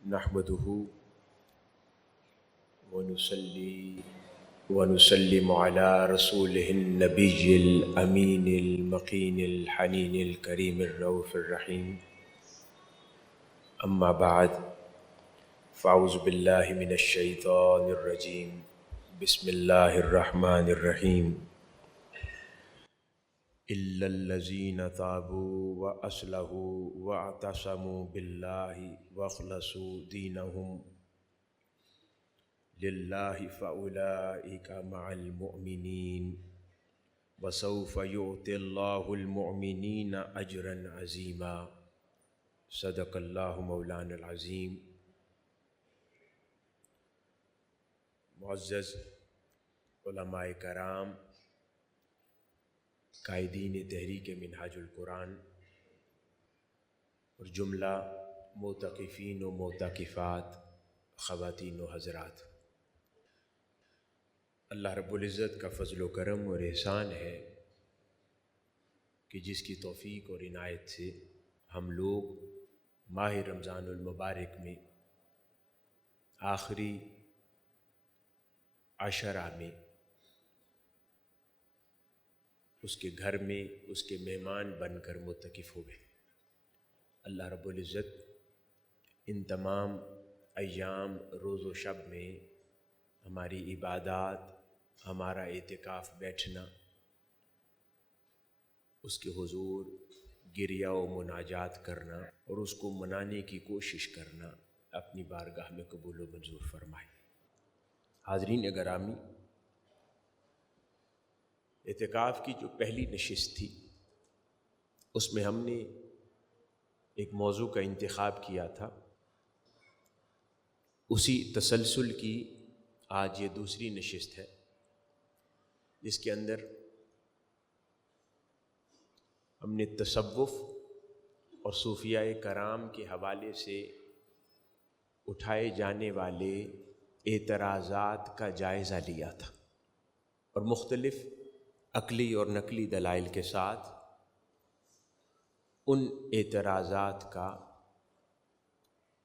نحمده ونصلي ونسلم على رسوله النبي الأمين المقين الحنين الكريم الرؤوف الرحيم. أما بعد فأعوذ بالله من الشيطان الرجيم. بسم الله الرحمن الرحيم. إلا الذين تابوا وأصلحوا واعتصموا بالله واخلصوا دينهم لله فأولئك مع المؤمنين وسوف يؤتي الله المؤمنين أجرا عظيما. صدق الله مولانا العظيم. معزز علماء کرام، قائدین تحریک منہاج القرآن اور جملہ معتکفین و معتکفات، خواتین و حضرات، اللہ رب العزت کا فضل و کرم اور احسان ہے کہ جس کی توفیق اور عنایت سے ہم لوگ ماہ رمضان المبارک میں آخری عشرہ میں اس کے گھر میں اس کے مہمان بن کر معتکف ہو گئے۔ اللہ رب العزت ان تمام ایام روز و شب میں ہماری عبادات، ہمارا اعتکاف بیٹھنا، اس کے حضور گریہ و مناجات کرنا اور اس کو منانے کی کوشش کرنا اپنی بارگاہ میں قبول و منظور فرمائے۔ حاضرین گرامی، اعتکاف کی جو پہلی نشست تھی اس میں ہم نے ایک موضوع کا انتخاب کیا تھا۔ اسی تسلسل کی آج یہ دوسری نشست ہے جس کے اندر ہم نے تصوف اور صوفیاء کرام کے حوالے سے اٹھائے جانے والے اعتراضات کا جائزہ لیا تھا اور مختلف عقلی اور نقلی دلائل کے ساتھ ان اعتراضات کا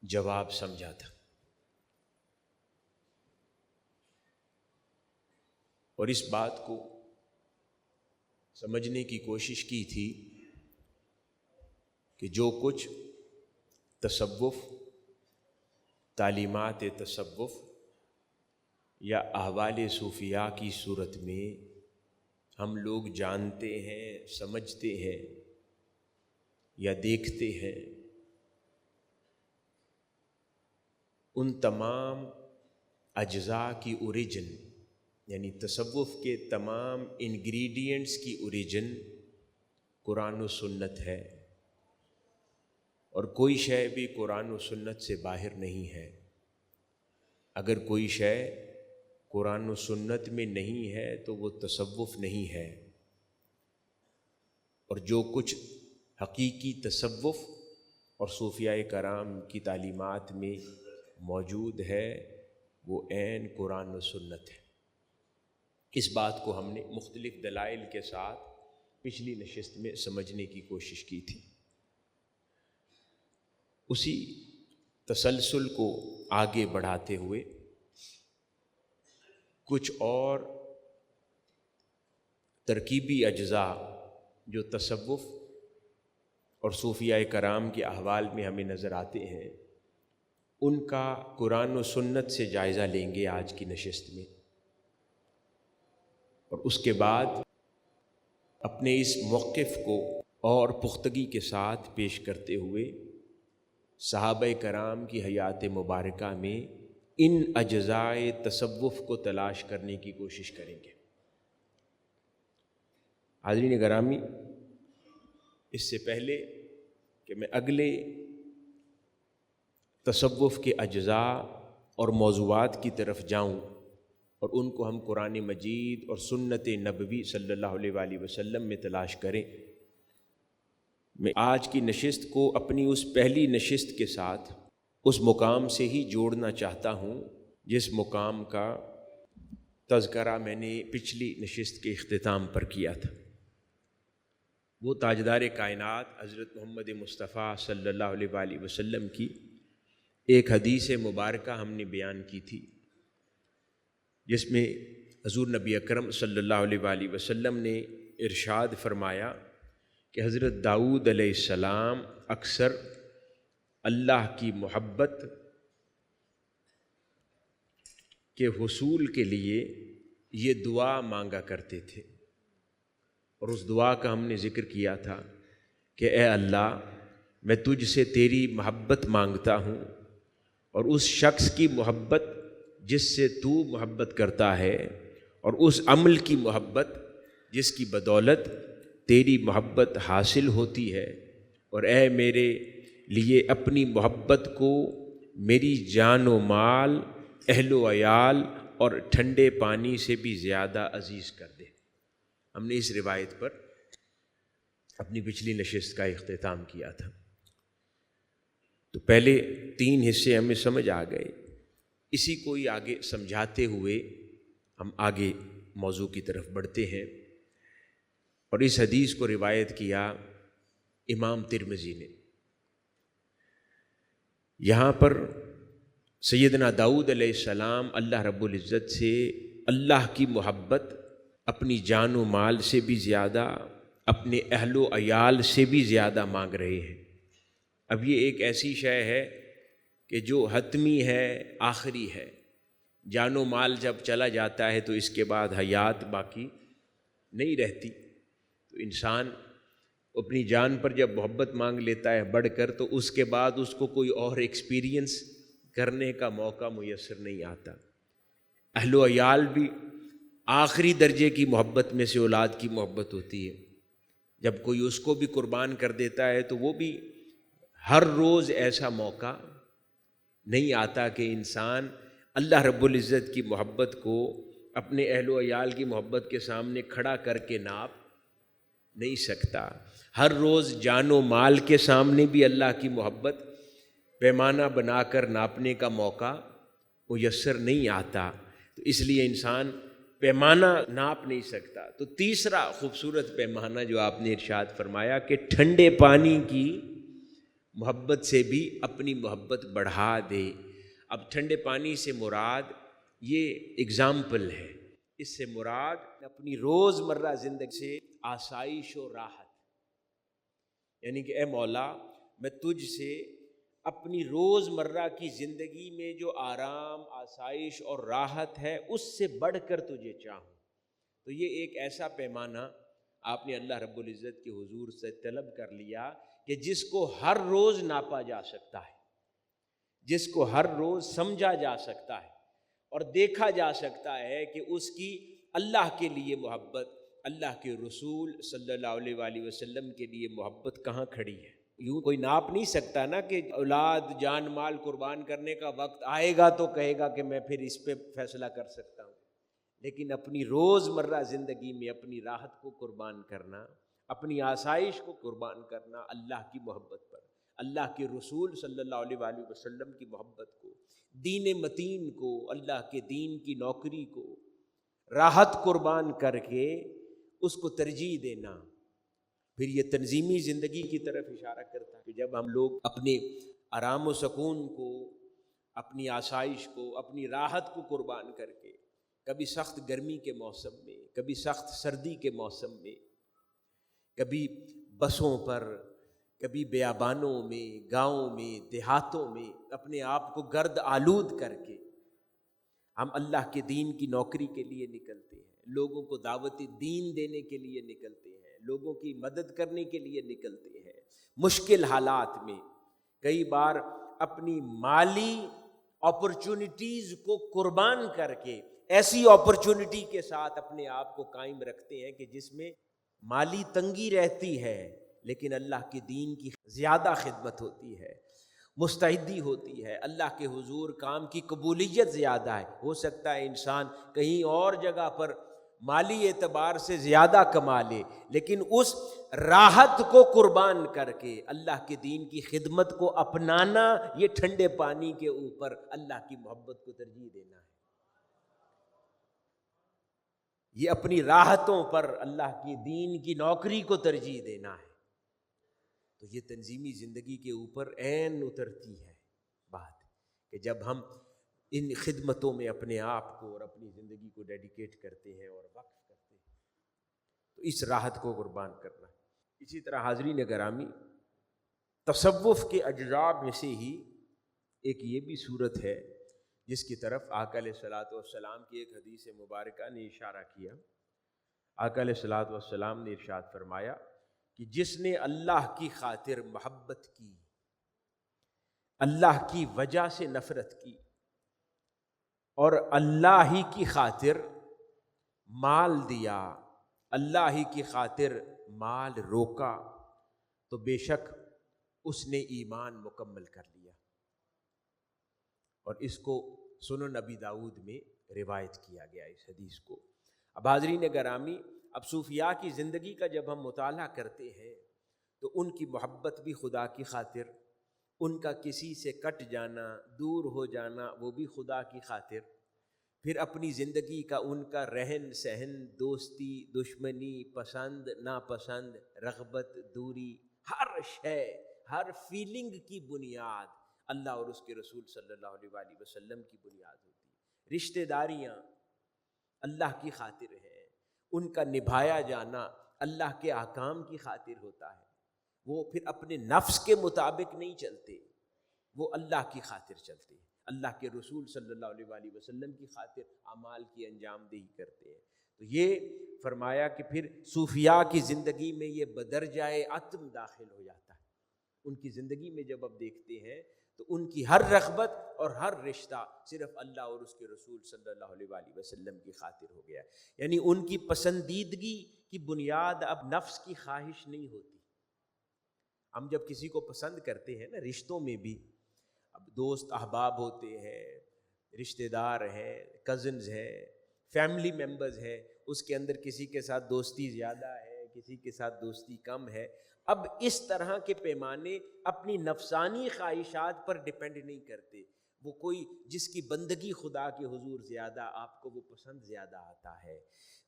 جواب سمجھا تھا، اور اس بات کو سمجھنے کی کوشش کی تھی کہ جو کچھ تصوف، تعلیمات تصوف یا احوال صوفیاء کی صورت میں ہم لوگ جانتے ہیں، سمجھتے ہیں یا دیکھتے ہیں، ان تمام اجزاء کی اوریجن، یعنی تصوف کے تمام انگریڈینٹس کی اوریجن قرآن و سنت ہے، اور کوئی شے بھی قرآن و سنت سے باہر نہیں ہے۔ اگر کوئی شے قرآن و سنت میں نہیں ہے تو وہ تصوف نہیں ہے، اور جو کچھ حقیقی تصوف اور صوفیاء کرام کی تعلیمات میں موجود ہے وہ عین قرآن و سنت ہے۔ اس بات کو ہم نے مختلف دلائل کے ساتھ پچھلی نشست میں سمجھنے کی کوشش کی تھی۔ اسی تسلسل کو آگے بڑھاتے ہوئے کچھ اور ترکیبی اجزاء جو تصوف اور صوفیاء کرام کے احوال میں ہمیں نظر آتے ہیں، ان کا قرآن و سنت سے جائزہ لیں گے آج کی نشست میں، اور اس کے بعد اپنے اس موقف کو اور پختگی کے ساتھ پیش کرتے ہوئے صحابہ کرام کی حیات مبارکہ میں ان اجزاء تصوف کو تلاش کرنے کی کوشش کریں گے۔ حاضرین گرامی، اس سے پہلے کہ میں اگلے تصوف کے اجزاء اور موضوعات کی طرف جاؤں اور ان کو ہم قرآن مجید اور سنت نبوی صلی اللہ علیہ وآلہ وسلم میں تلاش کریں، میں آج کی نشست کو اپنی اس پہلی نشست کے ساتھ اس مقام سے ہی جوڑنا چاہتا ہوں جس مقام کا تذکرہ میں نے پچھلی نشست کے اختتام پر کیا تھا۔ وہ تاجدار کائنات حضرت محمد مصطفیٰ صلی اللہ علیہ وآلہ وسلم کی ایک حدیث مبارکہ ہم نے بیان کی تھی جس میں حضور نبی اکرم صلی اللہ علیہ وآلہ وسلم نے ارشاد فرمایا کہ حضرت داؤد علیہ السلام اکثر اللہ کی محبت کے حصول کے لیے یہ دعا مانگا کرتے تھے، اور اس دعا کا ہم نے ذکر کیا تھا کہ اے اللہ، میں تجھ سے تیری محبت مانگتا ہوں اور اس شخص کی محبت جس سے تو محبت کرتا ہے، اور اس عمل کی محبت جس کی بدولت تیری محبت حاصل ہوتی ہے، اور اے میرے لیے اپنی محبت کو میری جان و مال، اہل و عیال اور ٹھنڈے پانی سے بھی زیادہ عزیز کر دے۔ ہم نے اس روایت پر اپنی پچھلی نشست کا اختتام کیا تھا۔ تو پہلے 3 حصے ہمیں سمجھ آ گئے، اسی کو ہی آگے سمجھاتے ہوئے ہم آگے موضوع کی طرف بڑھتے ہیں، اور اس حدیث کو روایت کیا امام ترمذی نے۔ یہاں پر سیدنا داؤد علیہ السلام اللہ رب العزت سے اللہ کی محبت اپنی جان و مال سے بھی زیادہ، اپنے اہل و عیال سے بھی زیادہ مانگ رہے ہیں۔ اب یہ ایک ایسی شے ہے کہ جو حتمی ہے، آخری ہے۔ جان و مال جب چلا جاتا ہے تو اس کے بعد حیات باقی نہیں رہتی، تو انسان اپنی جان پر جب محبت مانگ لیتا ہے بڑھ کر، تو اس کے بعد اس کو کوئی اور ایکسپیرینس کرنے کا موقع میسر نہیں آتا۔ اہل و عیال بھی آخری درجے کی محبت میں سے اولاد کی محبت ہوتی ہے، جب کوئی اس کو بھی قربان کر دیتا ہے تو وہ بھی ہر روز ایسا موقع نہیں آتا کہ انسان اللہ رب العزت کی محبت کو اپنے اہل و عیال کی محبت کے سامنے کھڑا کر کے ناپ نہیں سکتا۔ ہر روز جان و مال کے سامنے بھی اللہ کی محبت پیمانہ بنا کر ناپنے کا موقع میسر نہیں آتا، تو اس لیے انسان پیمانہ ناپ نہیں سکتا۔ تو تیسرا خوبصورت پیمانہ جو آپ نے ارشاد فرمایا کہ ٹھنڈے پانی کی محبت سے بھی اپنی محبت بڑھا دے۔ اب ٹھنڈے پانی سے مراد یہ اگزامپل ہے، اس سے مراد اپنی روز مرہ زندگی سے آسائش و راحت، یعنی کہ اے مولا، میں تجھ سے اپنی روز مرہ کی زندگی میں جو آرام، آسائش اور راحت ہے اس سے بڑھ کر تجھے چاہوں۔ تو یہ ایک ایسا پیمانہ آپ نے اللہ رب العزت کے حضور سے طلب کر لیا کہ جس کو ہر روز ناپا جا سکتا ہے، جس کو ہر روز سمجھا جا سکتا ہے اور دیکھا جا سکتا ہے کہ اس کی اللہ کے لیے محبت، اللہ کے رسول صلی اللہ علیہ وآلہ وسلم کے لیے محبت کہاں کھڑی ہے۔ یوں کوئی ناپ نہیں سکتا نا کہ اولاد، جان مال قربان کرنے کا وقت آئے گا تو کہے گا کہ میں پھر اس پہ فیصلہ کر سکتا ہوں، لیکن اپنی روز مرہ زندگی میں اپنی راحت کو قربان کرنا، اپنی آسائش کو قربان کرنا اللہ کی محبت پر، اللہ کے رسول صلی اللہ علیہ وآلہ وسلم کی محبت کو، دین متین کو، اللہ کے دین کی نوکری کو، راحت قربان کر کے اس کو ترجیح دینا، پھر یہ تنظیمی زندگی کی طرف اشارہ کرتا ہے کہ جب ہم لوگ اپنے آرام و سکون کو، اپنی آسائش کو، اپنی راحت کو قربان کر کے، کبھی سخت گرمی کے موسم میں، کبھی سخت سردی کے موسم میں، کبھی بسوں پر، کبھی بیابانوں میں، گاؤں میں، دیہاتوں میں اپنے آپ کو گرد آلود کر کے ہم اللہ کے دین کی نوکری کے لیے نکلتے ہیں، لوگوں کو دعوت دین دینے کے لیے نکلتے ہیں، لوگوں کی مدد کرنے کے لیے نکلتے ہیں، مشکل حالات میں کئی بار اپنی مالی اپرچونٹیز کو قربان کر کے ایسی اپرچونٹی کے ساتھ اپنے آپ کو قائم رکھتے ہیں کہ جس میں مالی تنگی رہتی ہے لیکن اللہ کے دین کی زیادہ خدمت ہوتی ہے، مستعدی ہوتی ہے، اللہ کے حضور کام کی قبولیت زیادہ ہے۔ ہو سکتا ہے انسان کہیں اور جگہ پر مالی اعتبار سے زیادہ کما لے، لیکن اس راحت کو قربان کر کے اللہ کے دین کی خدمت کو اپنانا، یہ ٹھنڈے پانی کے اوپر اللہ کی محبت کو ترجیح دینا ہے، یہ اپنی راحتوں پر اللہ کی دین کی نوکری کو ترجیح دینا ہے۔ تو یہ تنظیمی زندگی کے اوپر عین اترتی ہے بات، کہ جب ہم ان خدمتوں میں اپنے آپ کو اور اپنی زندگی کو ڈیڈیکیٹ کرتے ہیں اور وقف کرتے ہیں تو اس راحت کو قربان کرنا ہے۔ اسی طرح حاضرین گرامی، تصوف کے اجزاء میں سے ہی ایک یہ بھی صورت ہے جس کی طرف آقا علیہ الصلوۃ والسلام کی ایک حدیث مبارکہ نے اشارہ کیا۔ آقا علیہ الصلوۃ والسلام نے ارشاد فرمایا کہ جس نے اللہ کی خاطر محبت کی، اللہ کی وجہ سے نفرت کی اور اللہ ہی کی خاطر مال دیا، اللہ ہی کی خاطر مال روکا، تو بے شک اس نے ایمان مکمل کر لیا۔ اور اس کو سنن نبی داؤد میں روایت کیا گیا اس حدیث کو۔ اب حاضرین گرامی، اب صوفیاء کی زندگی کا جب ہم مطالعہ کرتے ہیں تو ان کی محبت بھی خدا کی خاطر، ان کا کسی سے کٹ جانا، دور ہو جانا، وہ بھی خدا کی خاطر، پھر اپنی زندگی کا ان کا رہن سہن، دوستی، دشمنی، پسند ناپسند، رغبت دوری، ہر شے، ہر فیلنگ کی بنیاد اللہ اور اس کے رسول صلی اللہ علیہ وآلہ وسلم کی بنیاد ہوتی ہے۔ رشتہ داریاں اللہ کی خاطر ہیں، ان کا نبھایا جانا اللہ کے احکام کی خاطر ہوتا ہے۔ وہ پھر اپنے نفس کے مطابق نہیں چلتے، وہ اللہ کی خاطر چلتے ہیں، اللہ کے رسول صلی اللہ علیہ وآلہ وسلم کی خاطر اعمال کی انجام دہی کرتے ہیں۔ تو یہ فرمایا کہ پھر صوفیاء کی زندگی میں یہ بدرجۂ عتم داخل ہو جاتا ہے۔ ان کی زندگی میں جب آپ دیکھتے ہیں تو ان کی ہر رغبت اور ہر رشتہ صرف اللہ اور اس کے رسول صلی اللہ علیہ وآلہ وسلم کی خاطر ہو گیا ہے۔ یعنی ان کی پسندیدگی کی بنیاد اب نفس کی خواہش نہیں ہوتی۔ ہم جب کسی کو پسند کرتے ہیں نا، رشتوں میں بھی، اب دوست احباب ہوتے ہیں، رشتہ دار ہیں، کزنز ہیں، فیملی ممبرز ہیں، اس کے اندر کسی کے ساتھ دوستی زیادہ ہے، کسی کے ساتھ دوستی کم ہے۔ اب اس طرح کے پیمانے اپنی نفسانی خواہشات پر ڈیپینڈ نہیں کرتے۔ وہ کوئی جس کی بندگی خدا کے حضور زیادہ، آپ کو وہ پسند زیادہ آتا ہے،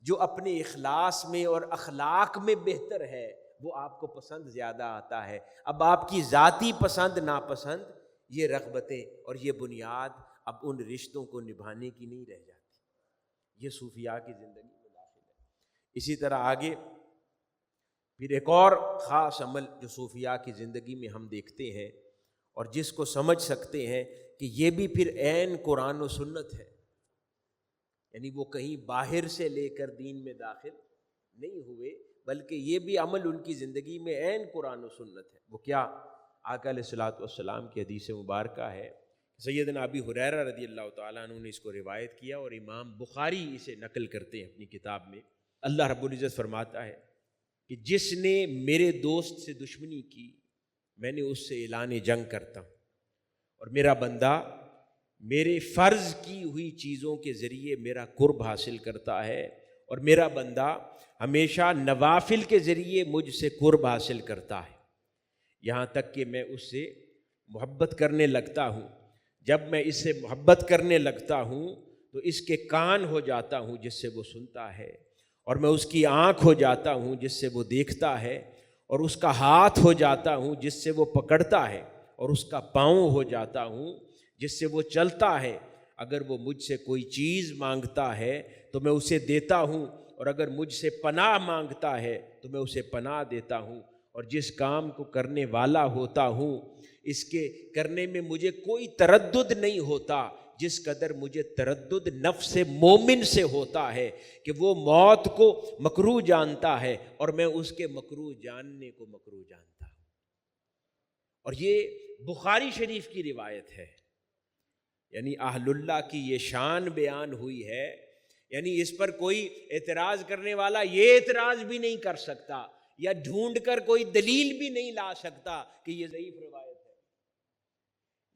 جو اپنے اخلاص میں اور اخلاق میں بہتر ہے وہ آپ کو پسند زیادہ آتا ہے۔ اب آپ کی ذاتی پسند ناپسند، یہ رغبتیں اور یہ بنیاد اب ان رشتوں کو نبھانے کی نہیں رہ جاتی۔ یہ صوفیاء کی زندگی میں داخل ہے۔ اسی طرح آگے پھر ایک اور خاص عمل جو صوفیاء کی زندگی میں ہم دیکھتے ہیں اور جس کو سمجھ سکتے ہیں کہ یہ بھی پھر عین قرآن و سنت ہے، یعنی وہ کہیں باہر سے لے کر دین میں داخل نہیں ہوئے، بلکہ یہ بھی عمل ان کی زندگی میں عین قرآن و سنت ہے۔ وہ کیا؟ آقا علیہ الصلوۃ والسلام کی حدیث مبارکہ ہے، سیدنا ابی ہریرہ رضی اللہ تعالیٰ عنہ نے اس کو روایت کیا اور امام بخاری اسے نقل کرتے ہیں اپنی کتاب میں۔ اللہ رب العزت فرماتا ہے کہ جس نے میرے دوست سے دشمنی کی، میں نے اس سے اعلان جنگ کرتا ہوں، اور میرا بندہ میرے فرض کی ہوئی چیزوں کے ذریعے میرا قرب حاصل کرتا ہے، اور میرا بندہ ہمیشہ نوافل کے ذریعے مجھ سے قرب حاصل کرتا ہے، یہاں تک کہ میں اس سے محبت کرنے لگتا ہوں۔ جب میں اس سے محبت کرنے لگتا ہوں تو اس کے کان ہو جاتا ہوں جس سے وہ سنتا ہے، اور میں اس کی آنکھ ہو جاتا ہوں جس سے وہ دیکھتا ہے، اور اس کا ہاتھ ہو جاتا ہوں جس سے وہ پکڑتا ہے، اور اس کا پاؤں ہو جاتا ہوں جس سے وہ چلتا ہے۔ اگر وہ مجھ سے کوئی چیز مانگتا ہے تو میں اسے دیتا ہوں، اور اگر مجھ سے پناہ مانگتا ہے تو میں اسے پناہ دیتا ہوں، اور جس کام کو کرنے والا ہوتا ہوں اس کے کرنے میں مجھے کوئی تردد نہیں ہوتا، جس قدر مجھے تردد نفس مومن سے ہوتا ہے کہ وہ موت کو مکروہ جانتا ہے اور میں اس کے مکروہ جاننے کو مکروہ جانتا ہوں۔ اور یہ بخاری شریف کی روایت ہے، یعنی اہل اللہ کی یہ شان بیان ہوئی ہے، یعنی اس پر کوئی اعتراض کرنے والا یہ اعتراض بھی نہیں کر سکتا یا ڈھونڈ کر کوئی دلیل بھی نہیں لا سکتا کہ یہ ضعیف روایت ہے۔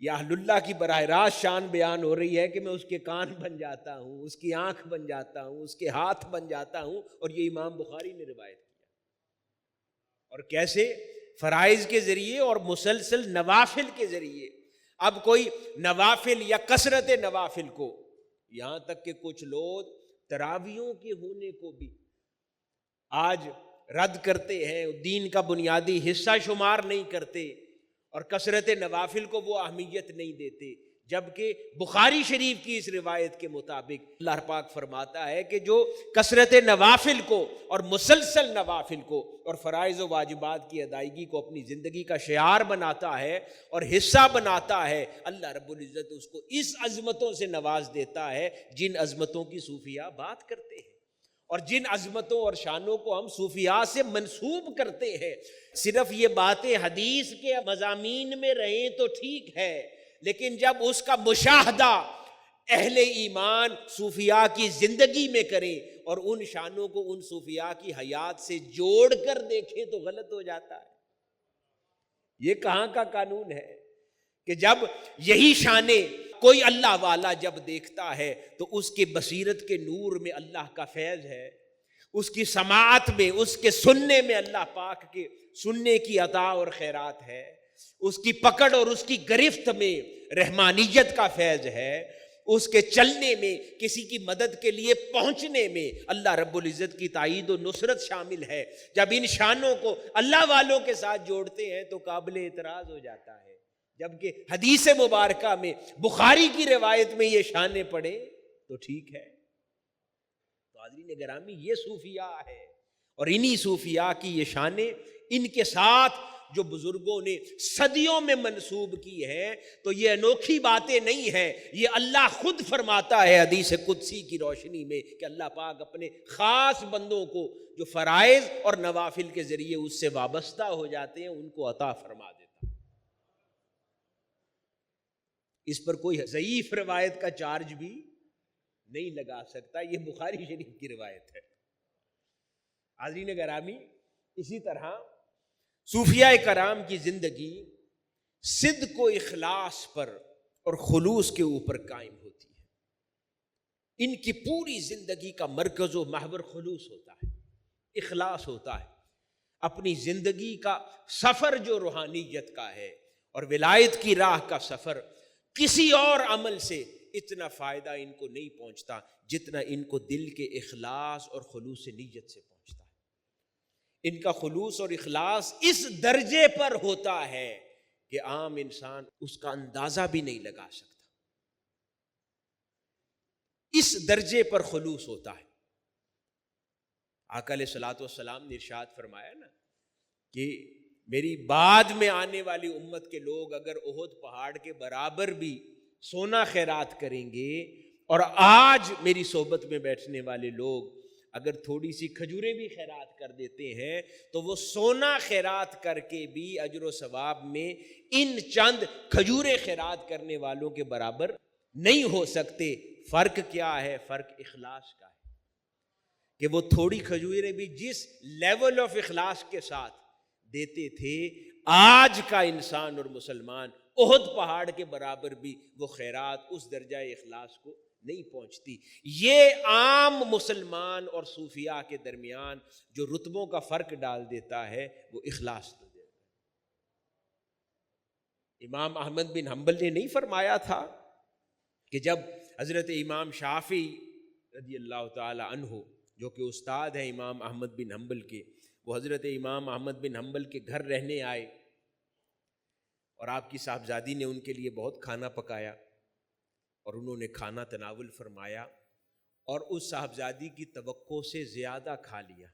یہ اہل اللہ کی براہ راست شان بیان ہو رہی ہے کہ میں اس کے کان بن جاتا ہوں، اس کی آنکھ بن جاتا ہوں، اس کے ہاتھ بن جاتا ہوں، اور یہ امام بخاری نے روایت کیا۔ اور کیسے؟ فرائض کے ذریعے اور مسلسل نوافل کے ذریعے۔ اب کوئی نوافل یا کثرت نوافل کو، یہاں تک کہ کچھ لوگ تراویحوں کے ہونے کو بھی آج رد کرتے ہیں، دین کا بنیادی حصہ شمار نہیں کرتے، اور کثرت نوافل کو وہ اہمیت نہیں دیتے، جبکہ بخاری شریف کی اس روایت کے مطابق اللہ پاک فرماتا ہے کہ جو کثرت نوافل کو اور مسلسل نوافل کو اور فرائض و واجبات کی ادائیگی کو اپنی زندگی کا شعار بناتا ہے اور حصہ بناتا ہے، اللہ رب العزت اس کو اس عظمتوں سے نواز دیتا ہے جن عظمتوں کی صوفیاء بات کرتے ہیں، اور جن عظمتوں اور شانوں کو ہم صوفیاء سے منسوب کرتے ہیں۔ صرف یہ باتیں حدیث کے مضامین میں رہیں تو ٹھیک ہے، لیکن جب اس کا مشاہدہ اہل ایمان صوفیاء کی زندگی میں کریں اور ان شانوں کو ان صوفیاء کی حیات سے جوڑ کر دیکھیں تو غلط ہو جاتا ہے۔ یہ کہاں کا قانون ہے کہ جب یہی شانیں کوئی اللہ والا جب دیکھتا ہے تو اس کے بصیرت کے نور میں اللہ کا فیض ہے، اس کی سماعت میں، اس کے سننے میں اللہ پاک کے سننے کی عطا اور خیرات ہے، اس کی پکڑ اور اس کی گرفت میں رحمانیت کا فیض ہے، اس کے چلنے میں، کسی کی مدد کے لیے پہنچنے میں اللہ رب العزت کی تائید و نصرت شامل ہے۔ جب ان شانوں کو اللہ والوں کے ساتھ جوڑتے ہیں تو قابل اعتراض ہو جاتا ہے، جبکہ حدیث مبارکہ میں بخاری کی روایت میں یہ شانیں پڑھیں تو ٹھیک ہے۔ تو حاضرین گرامی، یہ صوفیاء ہے، اور انہی صوفیاء کی یہ شانیں، ان کے ساتھ جو بزرگوں نے صدیوں میں منسوب کی ہے، تو یہ انوکھی باتیں نہیں ہیں، یہ اللہ خود فرماتا ہے حدیث قدسی کی روشنی میں کہ اللہ پاک اپنے خاص بندوں کو جو فرائض اور نوافل کے ذریعے اس سے وابستہ ہو جاتے ہیں ان کو عطا فرما دیتا ہے۔ اس پر کوئی ضعیف روایت کا چارج بھی نہیں لگا سکتا، یہ بخاری شریف کی روایت ہے۔ حاضرین گرامی، اسی طرح صوفیاء کرام کی زندگی صدق و اخلاص پر اور خلوص کے اوپر قائم ہوتی ہے۔ ان کی پوری زندگی کا مرکز و محور خلوص ہوتا ہے، اخلاص ہوتا ہے۔ اپنی زندگی کا سفر جو روحانیت کا ہے اور ولایت کی راہ کا سفر، کسی اور عمل سے اتنا فائدہ ان کو نہیں پہنچتا جتنا ان کو دل کے اخلاص اور خلوص نیت سے پہنچتا ہے۔ ان کا خلوص اور اخلاص اس درجے پر ہوتا ہے کہ عام انسان اس کا اندازہ بھی نہیں لگا سکتا، اس درجے پر خلوص ہوتا ہے۔ آقا علیہ الصلوۃ والسلام نے ارشاد فرمایا نا کہ میری بعد میں آنے والی امت کے لوگ اگر احد پہاڑ کے برابر بھی سونا خیرات کریں گے، اور آج میری صحبت میں بیٹھنے والے لوگ اگر تھوڑی سی کھجوریں بھی خیرات کر دیتے ہیں تو وہ سونا خیرات کر کے بھی اجر و ثواب میں ان چند کھجوریں خیرات کرنے والوں کے برابر نہیں ہو سکتے۔ فرق کیا ہے؟ فرق اخلاص کا ہے کہ وہ تھوڑی کھجوریں بھی جس لیول آف اخلاص کے ساتھ دیتے تھے، آج کا انسان اور مسلمان احد پہاڑ کے برابر بھی وہ خیرات اس درجہ اخلاص کو نہیں پہنچتی۔ یہ عام مسلمان اور صوفیاء کے درمیان جو رتبوں کا فرق ڈال دیتا ہے وہ اخلاص تو دیتا ہے۔ امام احمد بن حنبل نے نہیں فرمایا تھا کہ جب حضرت امام شافعی رضی اللہ تعالی عنہ جو کہ استاد ہیں امام احمد بن حنبل کے، وہ حضرت امام احمد بن حنبل کے گھر رہنے آئے اور آپ کی صاحبزادی نے ان کے لیے بہت کھانا پکایا اور انہوں نے کھانا تناول فرمایا اور اس صاحبزادی کی توقع سے زیادہ کھا لیا۔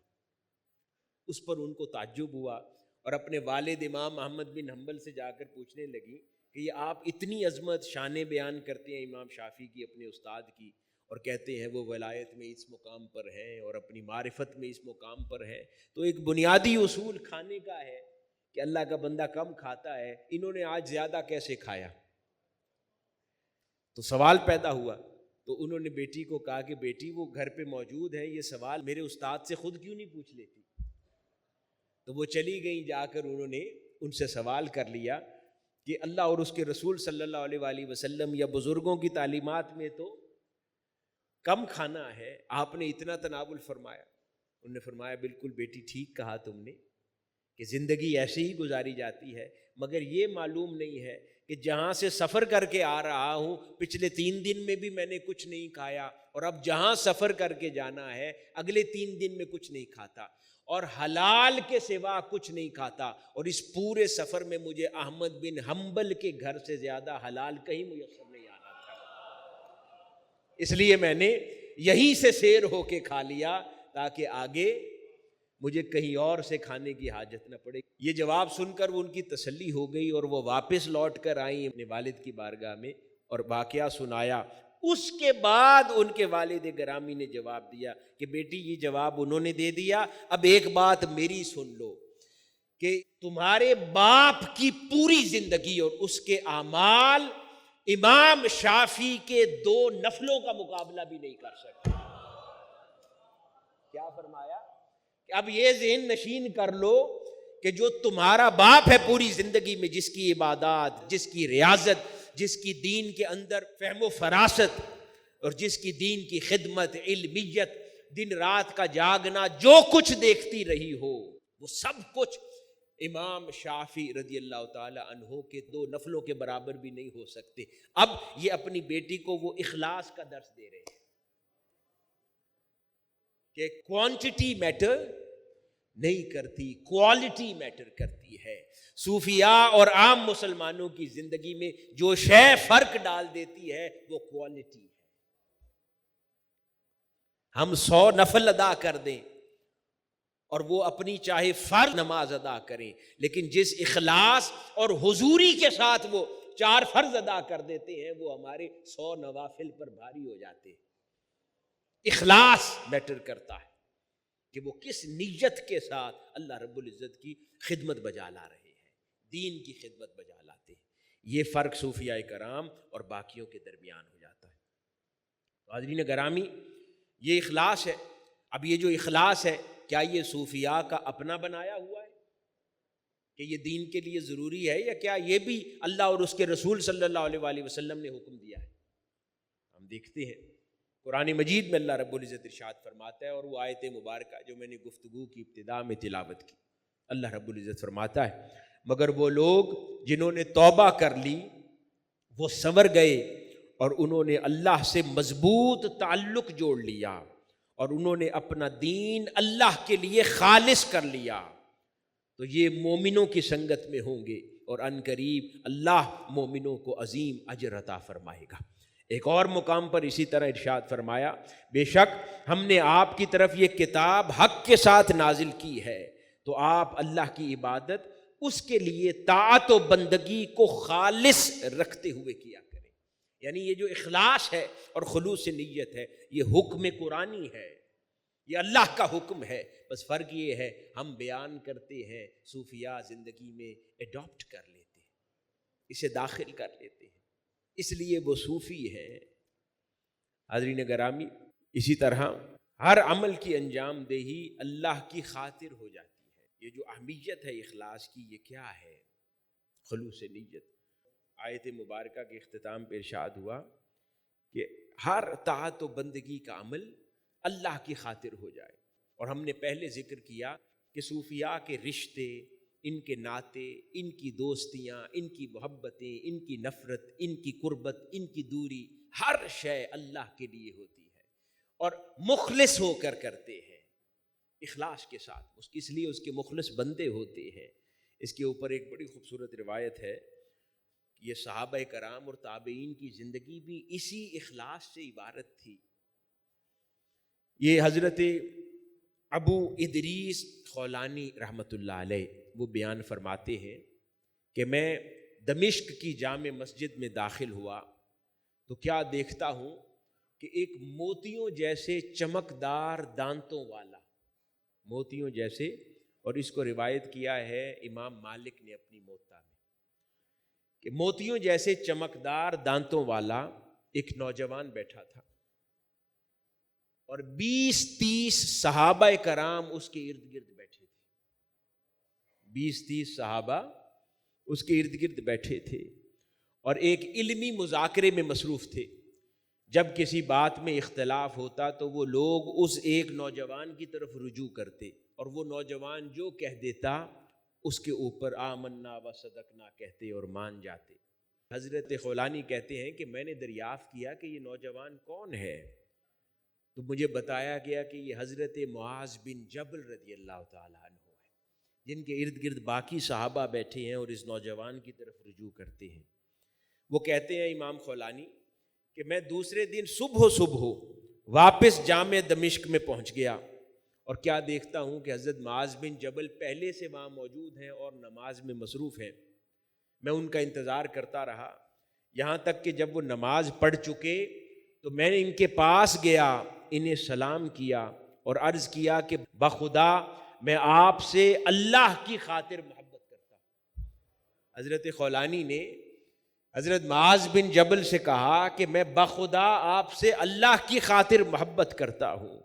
اس پر ان کو تعجب ہوا اور اپنے والد امام احمد بن حنبل سے جا کر پوچھنے لگی کہ یہ آپ اتنی عظمت شانیں بیان کرتے ہیں امام شافعی کی اپنے استاد کی، اور کہتے ہیں وہ ولایت میں اس مقام پر ہیں اور اپنی معرفت میں اس مقام پر ہیں، تو ایک بنیادی اصول کھانے کا ہے کہ اللہ کا بندہ کم کھاتا ہے، انہوں نے آج زیادہ کیسے کھایا؟ تو سوال پیدا ہوا۔ تو انہوں نے بیٹی کو کہا کہ بیٹی وہ گھر پہ موجود ہیں، یہ سوال میرے استاد سے خود کیوں نہیں پوچھ لیتی؟ تو وہ چلی گئیں، جا کر انہوں نے ان سے سوال کر لیا کہ اللہ اور اس کے رسول صلی اللہ علیہ وآلہ وسلم یا بزرگوں کی تعلیمات میں تو کم کھانا ہے، آپ نے اتنا تناول فرمایا۔ انہوں نے فرمایا بالکل بیٹی ٹھیک کہا تم نے کہ زندگی ایسے ہی گزاری جاتی ہے، مگر یہ معلوم نہیں ہے کہ جہاں سے سفر کر کے آ رہا ہوں پچھلے 3 دن میں بھی میں نے کچھ نہیں کھایا، اور اب جہاں سفر کر کے جانا ہے اگلے 3 دن میں کچھ نہیں کھاتا، اور حلال کے سوا کچھ نہیں کھاتا، اور اس پورے سفر میں مجھے احمد بن حنبل کے گھر سے زیادہ حلال کہیں میسر نہیں اس لیے میں نے یہیں سے سیر ہو کے کھا لیا تاکہ آگے مجھے کہیں اور سے کھانے کی حاجت نہ پڑے۔ یہ جواب سن کر وہ ان کی تسلی ہو گئی اور وہ واپس لوٹ کر آئیں اپنے والد کی بارگاہ میں اور واقعہ سنایا۔ اس کے بعد ان کے والد گرامی نے جواب دیا کہ بیٹی یہ جواب انہوں نے دے دیا، اب ایک بات میری سن لو کہ تمہارے باپ کی پوری زندگی اور اس کے اعمال امام شافعی کے 2 نفلوں کا مقابلہ بھی نہیں کر سکتے۔ کیا فرمایا کہ اب یہ ذہن نشین کر لو کہ جو تمہارا باپ ہے پوری زندگی میں، جس کی عبادات، جس کی ریاضت، جس کی دین کے اندر فہم و فراست اور جس کی دین کی خدمت، علمیت، دن رات کا جاگنا، جو کچھ دیکھتی رہی ہو، وہ سب کچھ امام شافعی رضی اللہ تعالی عنہ کے 2 نفلوں کے برابر بھی نہیں ہو سکتے۔ اب یہ اپنی بیٹی کو وہ اخلاص کا درس دے رہے ہیں کہ کوانٹٹی میٹر نہیں کرتی، کوالٹی میٹر کرتی ہے۔ صوفیاء اور عام مسلمانوں کی زندگی میں جو شے فرق ڈال دیتی ہے وہ کوالٹی ہے۔ ہم 100 نفل ادا کر دیں اور وہ اپنی چاہے فرض نماز ادا کریں، لیکن جس اخلاص اور حضوری کے ساتھ وہ 4 فرض ادا کر دیتے ہیں وہ ہمارے 100 نوافل پر بھاری ہو جاتے ہیں۔ اخلاص میٹر کرتا ہے کہ وہ کس نیت کے ساتھ اللہ رب العزت کی خدمت بجا لا رہے ہیں، دین کی خدمت بجا لاتے ہیں۔ یہ فرق صوفیاء کرام اور باقیوں کے درمیان ہو جاتا ہے۔ حاضرین گرامی، یہ اخلاص ہے۔ اب یہ جو اخلاص ہے، کیا یہ صوفیاء کا اپنا بنایا ہوا ہے کہ یہ دین کے لیے ضروری ہے، یا کیا یہ بھی اللہ اور اس کے رسول صلی اللہ علیہ وآلہ وسلم نے حکم دیا ہے؟ ہم دیکھتے ہیں قرآن مجید میں اللہ رب العزت ارشاد فرماتا ہے، اور وہ آیت مبارکہ جو میں نے گفتگو کی ابتدا میں تلاوت کی، اللہ رب العزت فرماتا ہے مگر وہ لوگ جنہوں نے توبہ کر لی وہ سنور گئے اور انہوں نے اللہ سے مضبوط تعلق جوڑ لیا اور انہوں نے اپنا دین اللہ کے لیے خالص کر لیا، تو یہ مومنوں کی سنگت میں ہوں گے اور ان قریب اللہ مومنوں کو عظیم اجر عطا فرمائے گا۔ ایک اور مقام پر اسی طرح ارشاد فرمایا، بے شک ہم نے آپ کی طرف یہ کتاب حق کے ساتھ نازل کی ہے تو آپ اللہ کی عبادت اس کے لیے طاعت و بندگی کو خالص رکھتے ہوئے کیا کریں۔ یعنی یہ جو اخلاص ہے اور خلوص نیت ہے، یہ حکم قرآنی ہے، یہ اللہ کا حکم ہے۔ بس فرق یہ ہے ہم بیان کرتے ہیں، صوفیاء زندگی میں اڈاپٹ کر لیتے ہیں، اسے داخل کر لیتے ہیں، اس لیے وہ صوفی ہیں۔ حاضرین گرامی، اسی طرح ہر عمل کی انجام دہی اللہ کی خاطر ہو جاتی ہے۔ یہ جو اہمیت ہے اخلاص کی، یہ کیا ہے؟ خلوص نیت۔ آیت مبارکہ کے اختتام پہ ارشاد ہوا کہ ہر طاعت و بندگی کا عمل اللہ کی خاطر ہو جائے، اور ہم نے پہلے ذکر کیا کہ صوفیاء کے رشتے، ان کے ناطے، ان کی دوستیاں، ان کی محبتیں، ان کی نفرت، ان کی قربت، ان کی دوری، ہر شے اللہ کے لیے ہوتی ہے اور مخلص ہو کر کرتے ہیں، اخلاص کے ساتھ۔ اس لیے اس کے مخلص بندے ہوتے ہیں۔ اس کے اوپر ایک بڑی خوبصورت روایت ہے، یہ صحابہ کرام اور تابعین کی زندگی بھی اسی اخلاص سے عبارت تھی۔ یہ حضرت ابو ادریس خولانی رحمۃ اللہ علیہ وہ بیان فرماتے ہیں کہ میں دمشق کی جامع مسجد میں داخل ہوا تو کیا دیکھتا ہوں کہ ایک موتیوں جیسے چمکدار دانتوں والا، موتیوں جیسے، اور اس کو روایت کیا ہے امام مالک نے اپنی موطا میں، کہ موتیوں جیسے چمکدار دانتوں والا ایک نوجوان بیٹھا تھا اور 20-30 صحابہ کرام اس کے ارد گرد بیٹھے تھے۔ 20-30 صحابہ اس کے ارد گرد بیٹھے تھے اور ایک علمی مذاکرے میں مصروف تھے۔ جب کسی بات میں اختلاف ہوتا تو وہ لوگ اس ایک نوجوان کی طرف رجوع کرتے اور وہ نوجوان جو کہہ دیتا اس کے اوپر آمنا و صدقنا کہتے اور مان جاتے۔ حضرت خولانی کہتے ہیں کہ میں نے دریافت کیا کہ یہ نوجوان کون ہے، تو مجھے بتایا گیا کہ یہ حضرت معاذ بن جبل رضی اللہ تعالیٰ عنہ ہے، جن کے ارد گرد باقی صحابہ بیٹھے ہیں اور اس نوجوان کی طرف رجوع کرتے ہیں۔ وہ کہتے ہیں امام خولانی کہ میں دوسرے دن صبح واپس جامع دمشق میں پہنچ گیا اور کیا دیکھتا ہوں کہ حضرت معاذ بن جبل پہلے سے وہاں موجود ہیں اور نماز میں مصروف ہیں۔ میں ان کا انتظار کرتا رہا یہاں تک کہ جب وہ نماز پڑھ چکے تو میں نے ان کے پاس گیا، انہیں سلام کیا اور عرض کیا کہ بخدا میں آپ سے اللہ کی خاطر محبت کرتا ہوں۔ حضرت خولانی نے حضرت معاذ بن جبل سے کہا کہ میں بخدا آپ سے اللہ کی خاطر محبت کرتا ہوں۔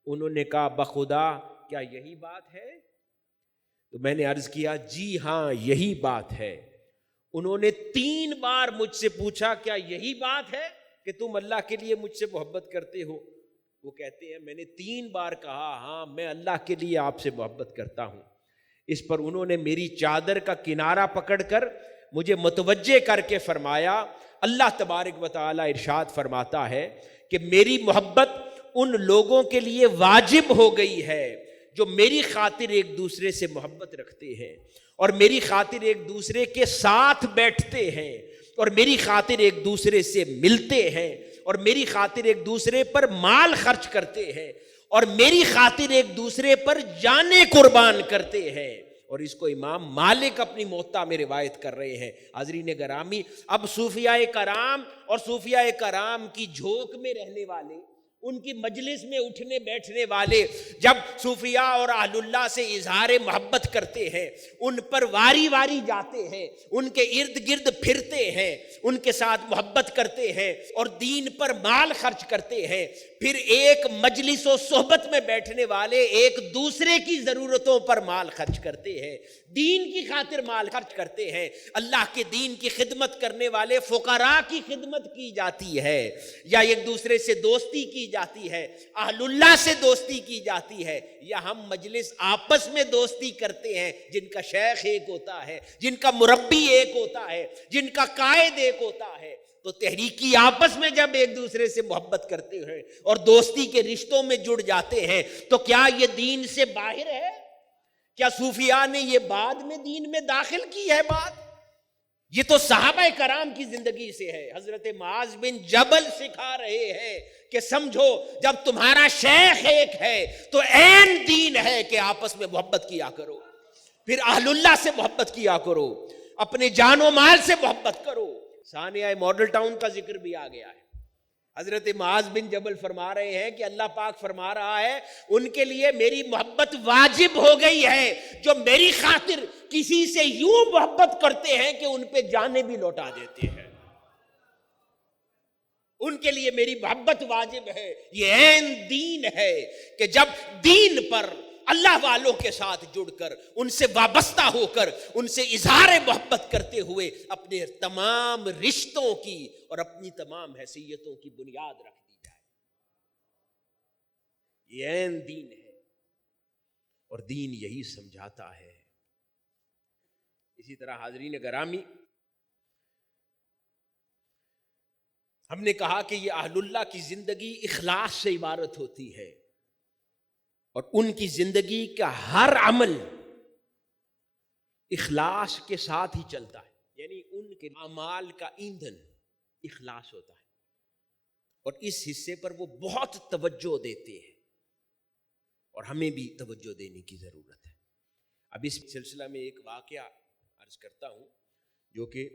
انہوں نے کہا بخدا کیا یہی بات ہے؟ تو میں نے عرض کیا جی ہاں یہی بات ہے۔ انہوں نے 3 بار مجھ سے پوچھا کیا یہی بات ہے کہ تم اللہ کے لیے مجھ سے محبت کرتے ہو؟ وہ کہتے ہیں میں نے 3 بار کہا ہاں میں اللہ کے لیے آپ سے محبت کرتا ہوں۔ اس پر انہوں نے میری چادر کا کنارہ پکڑ کر مجھے متوجہ کر کے فرمایا، اللہ تبارک و تعالی ارشاد فرماتا ہے کہ میری محبت ان لوگوں کے لیے واجب ہو گئی ہے جو میری خاطر ایک دوسرے سے محبت رکھتے ہیں اور میری خاطر ایک دوسرے کے ساتھ بیٹھتے ہیں اور میری خاطر ایک دوسرے سے ملتے ہیں اور میری خاطر ایک دوسرے پر مال خرچ کرتے ہیں اور میری خاطر ایک دوسرے پر جانیں قربان کرتے ہیں۔ اور اس کو امام مالک اپنی موطا میں روایت کر رہے ہیں۔ حاضرین گرامی، اب صوفیاء کرام اور صوفیاء کرام کی جھوک میں رہنے والے، ان کی مجلس میں اٹھنے بیٹھنے والے جب صوفیاء اور اہل اللہ سے اظہار محبت کرتے ہیں، ان پر واری واری جاتے ہیں، ان کے ارد گرد پھرتے ہیں، ان کے ساتھ محبت کرتے ہیں اور دین پر مال خرچ کرتے ہیں، پھر ایک مجلس و صحبت میں بیٹھنے والے ایک دوسرے کی ضرورتوں پر مال خرچ کرتے ہیں، دین کی خاطر مال خرچ کرتے ہیں، اللہ کے دین کی خدمت کرنے والے فقراء کی خدمت کی جاتی ہے یا ایک دوسرے سے دوستی کی جاتی ہے، اہل اللہ سے دوستی کی جاتی ہے، یا ہم مجلس آپس میں دوستی کرتے ہیں جن کا شیخ ایک ہوتا ہے، جن کا مربی ایک ہوتا ہے، جن کا قائد ایک ہوتا ہے۔ تو تحریکی آپس میں جب ایک دوسرے سے محبت کرتے ہیں اور دوستی کے رشتوں میں جڑ جاتے ہیں تو کیا یہ دین سے باہر ہے؟ کیا صوفیاء نے یہ بعد میں دین میں داخل کی ہے بات؟ یہ تو صحابہ کرام کی زندگی سے ہے۔ حضرت معاذ بن جبل سکھا رہے ہیں کہ سمجھو جب تمہارا شیخ ایک ہے تو عین دین ہے کہ آپس میں محبت کیا کرو، پھر اہل اللہ سے محبت کیا کرو، اپنے جان و مال سے محبت کرو۔ ثانیہ ماڈل ٹاؤن کا ذکر بھی آ گیا ہے۔ حضرت معاذ بن جبل فرما رہے ہیں کہ اللہ پاک فرما رہا ہے ان کے لیے میری محبت واجب ہو گئی ہے، جو میری خاطر کسی سے یوں محبت کرتے ہیں کہ ان پہ جانیں بھی لوٹا دیتے ہیں، ان کے لیے میری محبت واجب ہے۔ یہ عین دین ہے کہ جب دین پر اللہ والوں کے ساتھ جڑ کر، ان سے وابستہ ہو کر، ان سے اظہار محبت کرتے ہوئے اپنے تمام رشتوں کی اور اپنی تمام حیثیتوں کی بنیاد رکھ دی جائے۔ یہ عین دین ہے اور دین یہی سمجھاتا ہے۔ اسی طرح حاضرین گرامی، ہم نے کہا کہ یہ اہل اللہ کی زندگی اخلاص سے عبارت ہوتی ہے اور ان کی زندگی کا ہر عمل اخلاص کے ساتھ ہی چلتا ہے، یعنی ان کے اعمال کا ایندھن اخلاص ہوتا ہے اور اس حصے پر وہ بہت توجہ دیتے ہیں اور ہمیں بھی توجہ دینے کی ضرورت ہے۔ اب اس سلسلہ میں ایک واقعہ عرض کرتا ہوں جو کہ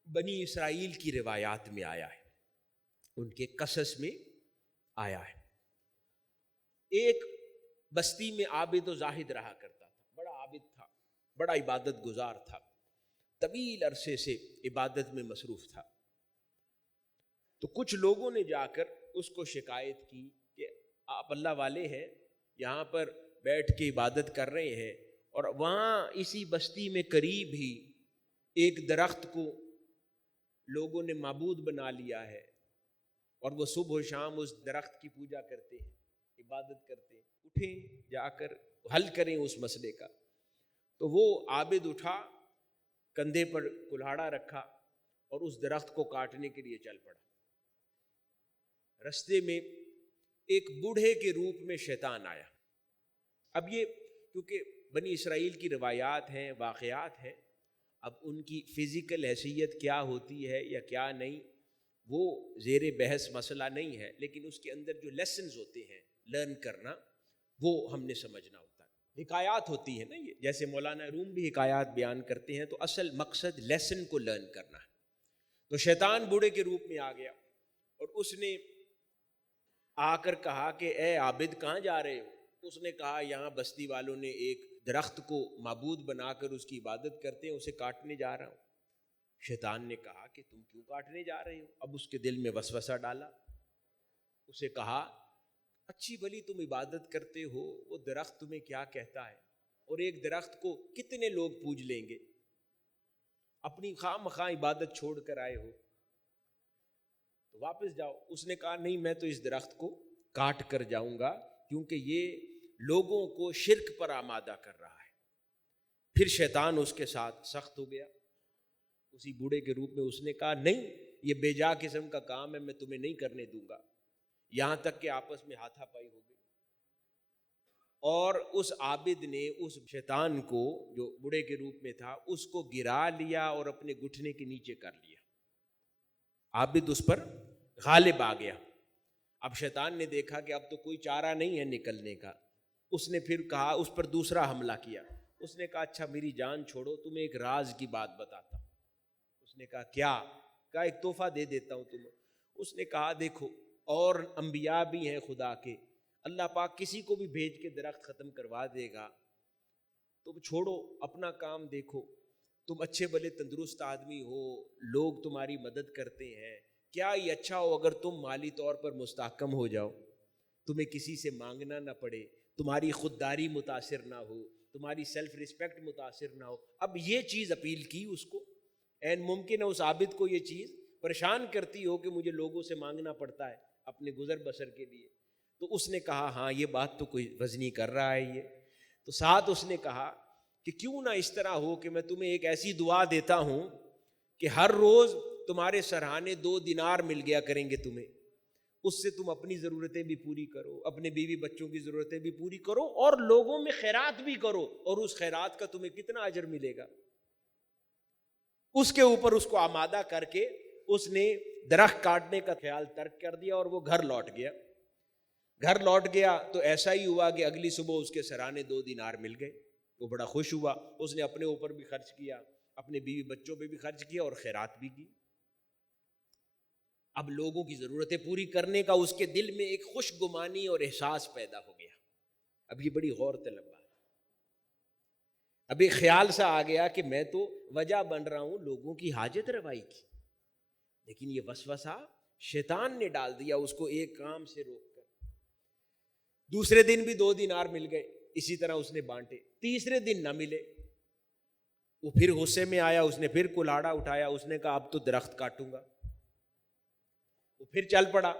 بنی اسرائیل کی روایات میں آیا ہے، ان کے قصص میں آیا ہے۔ ایک بستی میں عابد و زاہد رہا کرتا تھا، بڑا عابد تھا، بڑا عبادت گزار تھا، طویل عرصے سے عبادت میں مصروف تھا۔ تو کچھ لوگوں نے جا کر اس کو شکایت کی کہ آپ اللہ والے ہیں، یہاں پر بیٹھ کے عبادت کر رہے ہیں اور وہاں اسی بستی میں قریب ہی ایک درخت کو لوگوں نے معبود بنا لیا ہے اور وہ صبح و شام اس درخت کی پوجا کرتے ہیں، عبادت کرتے ہیں، اٹھیں جا کر حل کریں اس مسئلے کا۔ تو وہ عابد اٹھا، کندھے پر کلہاڑا رکھا اور اس درخت کو کاٹنے کے لیے چل پڑا۔ رستے میں ایک بوڑھے کے روپ میں شیطان آیا۔ اب یہ کیونکہ بنی اسرائیل کی روایات ہیں، واقعات ہیں، اب ان کی فزیکل حیثیت کیا ہوتی ہے یا کیا نہیں، وہ زیر بحث مسئلہ نہیں ہے، لیکن اس کے اندر جو لیسنز ہوتے ہیں لرن کرنا، وہ ہم نے سمجھنا ہوتا ہے۔ حکایات ہوتی ہیں نا، یہ جیسے مولانا روم بھی حکایات بیان کرتے ہیں، تو اصل مقصد لیسن کو لرن کرنا ہے۔ تو شیطان بوڑھے کے روپ میں آ گیا اور اس نے آ کر کہا کہ اے عابد کہاں جا رہے ہو؟ اس نے کہا یہاں بستی والوں نے ایک درخت کو معبود بنا کر اس کی عبادت کرتے ہیں، اسے کاٹنے جا رہا ہوں۔ شیطان نے کہا کہ تم کیوں کاٹنے جا رہے ہو؟ اب اس کے دل میں وسوسہ ڈالا، اسے کہا اچھی بھلی تم عبادت کرتے ہو، وہ درخت تمہیں کیا کہتا ہے؟ اور ایک درخت کو کتنے لوگ پوج لیں گے؟ اپنی خواہ مخواہ عبادت چھوڑ کر آئے ہو تو واپس جاؤ۔ اس نے کہا نہیں، میں تو اس درخت کو کاٹ کر جاؤں گا، کیونکہ یہ لوگوں کو شرک پر آمادہ کر رہا ہے۔ پھر شیطان اس کے ساتھ سخت ہو گیا، اسی بوڑھے کے روپ میں اس نے کہا نہیں، یہ بے جا قسم کا کام ہے، میں تمہیں نہیں کرنے دوں گا، یہاں تک کہ آپس میں ہاتھا پائی ہو گئی۔ اور اس عابد نے اس شیطان کو جو بوڑھے کے روپ میں تھا اس کو گرا لیا اور اپنے گھٹنے کے نیچے کر لیا۔ عابد اس پر غالب آ گیا۔ اب شیطان نے دیکھا کہ اب تو کوئی چارہ نہیں ہے نکلنے کا، اس نے پھر کہا، اس پر دوسرا حملہ کیا۔ اس نے کہا اچھا میری جان چھوڑو، تمہیں ایک راز کی بات بتاتا ہوں۔ اس نے کہا کیا؟ کہا ایک تحفہ دے دیتا ہوں تمہیں۔ اس نے کہا دیکھو، اور انبیاء بھی ہیں خدا کے، اللہ پاک کسی کو بھی بھیج کے درخت ختم کروا دے گا، تم چھوڑو اپنا کام دیکھو، تم اچھے بھلے تندرست آدمی ہو، لوگ تمہاری مدد کرتے ہیں، کیا یہ اچھا ہو اگر تم مالی طور پر مستحکم ہو جاؤ، تمہیں کسی سے مانگنا نہ پڑے، تمہاری خودداری متاثر نہ ہو، تمہاری سیلف ریسپیکٹ متاثر نہ ہو۔ اب یہ چیز اپیل کی اس کو، این ممکن ہے اس عابد کو یہ چیز پریشان کرتی ہو کہ مجھے لوگوں سے مانگنا پڑتا ہے اپنے گزر بسر کے لیے۔ تو اس نے کہا ہاں یہ بات تو کوئی وزنی کر رہا ہے یہ۔ تو ساتھ اس نے کہا کہ کیوں نہ اس طرح ہو کہ میں تمہیں ایک ایسی دعا دیتا ہوں کہ ہر روز تمہارے سرہانے 2 دینار مل گیا کریں گے تمہیں، اس سے تم اپنی ضرورتیں بھی پوری کرو، اپنے بیوی بچوں کی ضرورتیں بھی پوری کرو، اور لوگوں میں خیرات بھی کرو، اور اس خیرات کا تمہیں کتنا اجر ملے گا۔ اس کے اوپر اس کو آمادہ کر کے اس نے درخت کاٹنے کا خیال ترک کر دیا اور وہ گھر لوٹ گیا۔ گھر لوٹ گیا تو ایسا ہی ہوا کہ اگلی صبح اس کے سرانے 2 دینار مل گئے۔ وہ بڑا خوش ہوا، اس نے اپنے اوپر بھی خرچ کیا، اپنے بیوی بچوں پہ بھی خرچ کیا اور خیرات بھی کی۔ اب لوگوں کی ضرورتیں پوری کرنے کا اس کے دل میں ایک خوش گمانی اور احساس پیدا ہو گیا۔ اب یہ بڑی غور طلب بات، اب ایک خیال سا آ گیا کہ میں تو وجہ بن رہا ہوں لوگوں کی حاجت روائی کی، لیکن یہ وسوسہ شیطان نے ڈال دیا اس کو ایک کام سے روک کر۔ دوسرے دن بھی 2 دینار مل گئے، اسی طرح اس نے بانٹے۔ تیسرے دن نہ ملے، وہ پھر غصے میں آیا، اس نے پھر کلاڑا اٹھایا، اس نے کہا اب تو درخت کاٹوں گا۔ وہ پھر چل پڑا،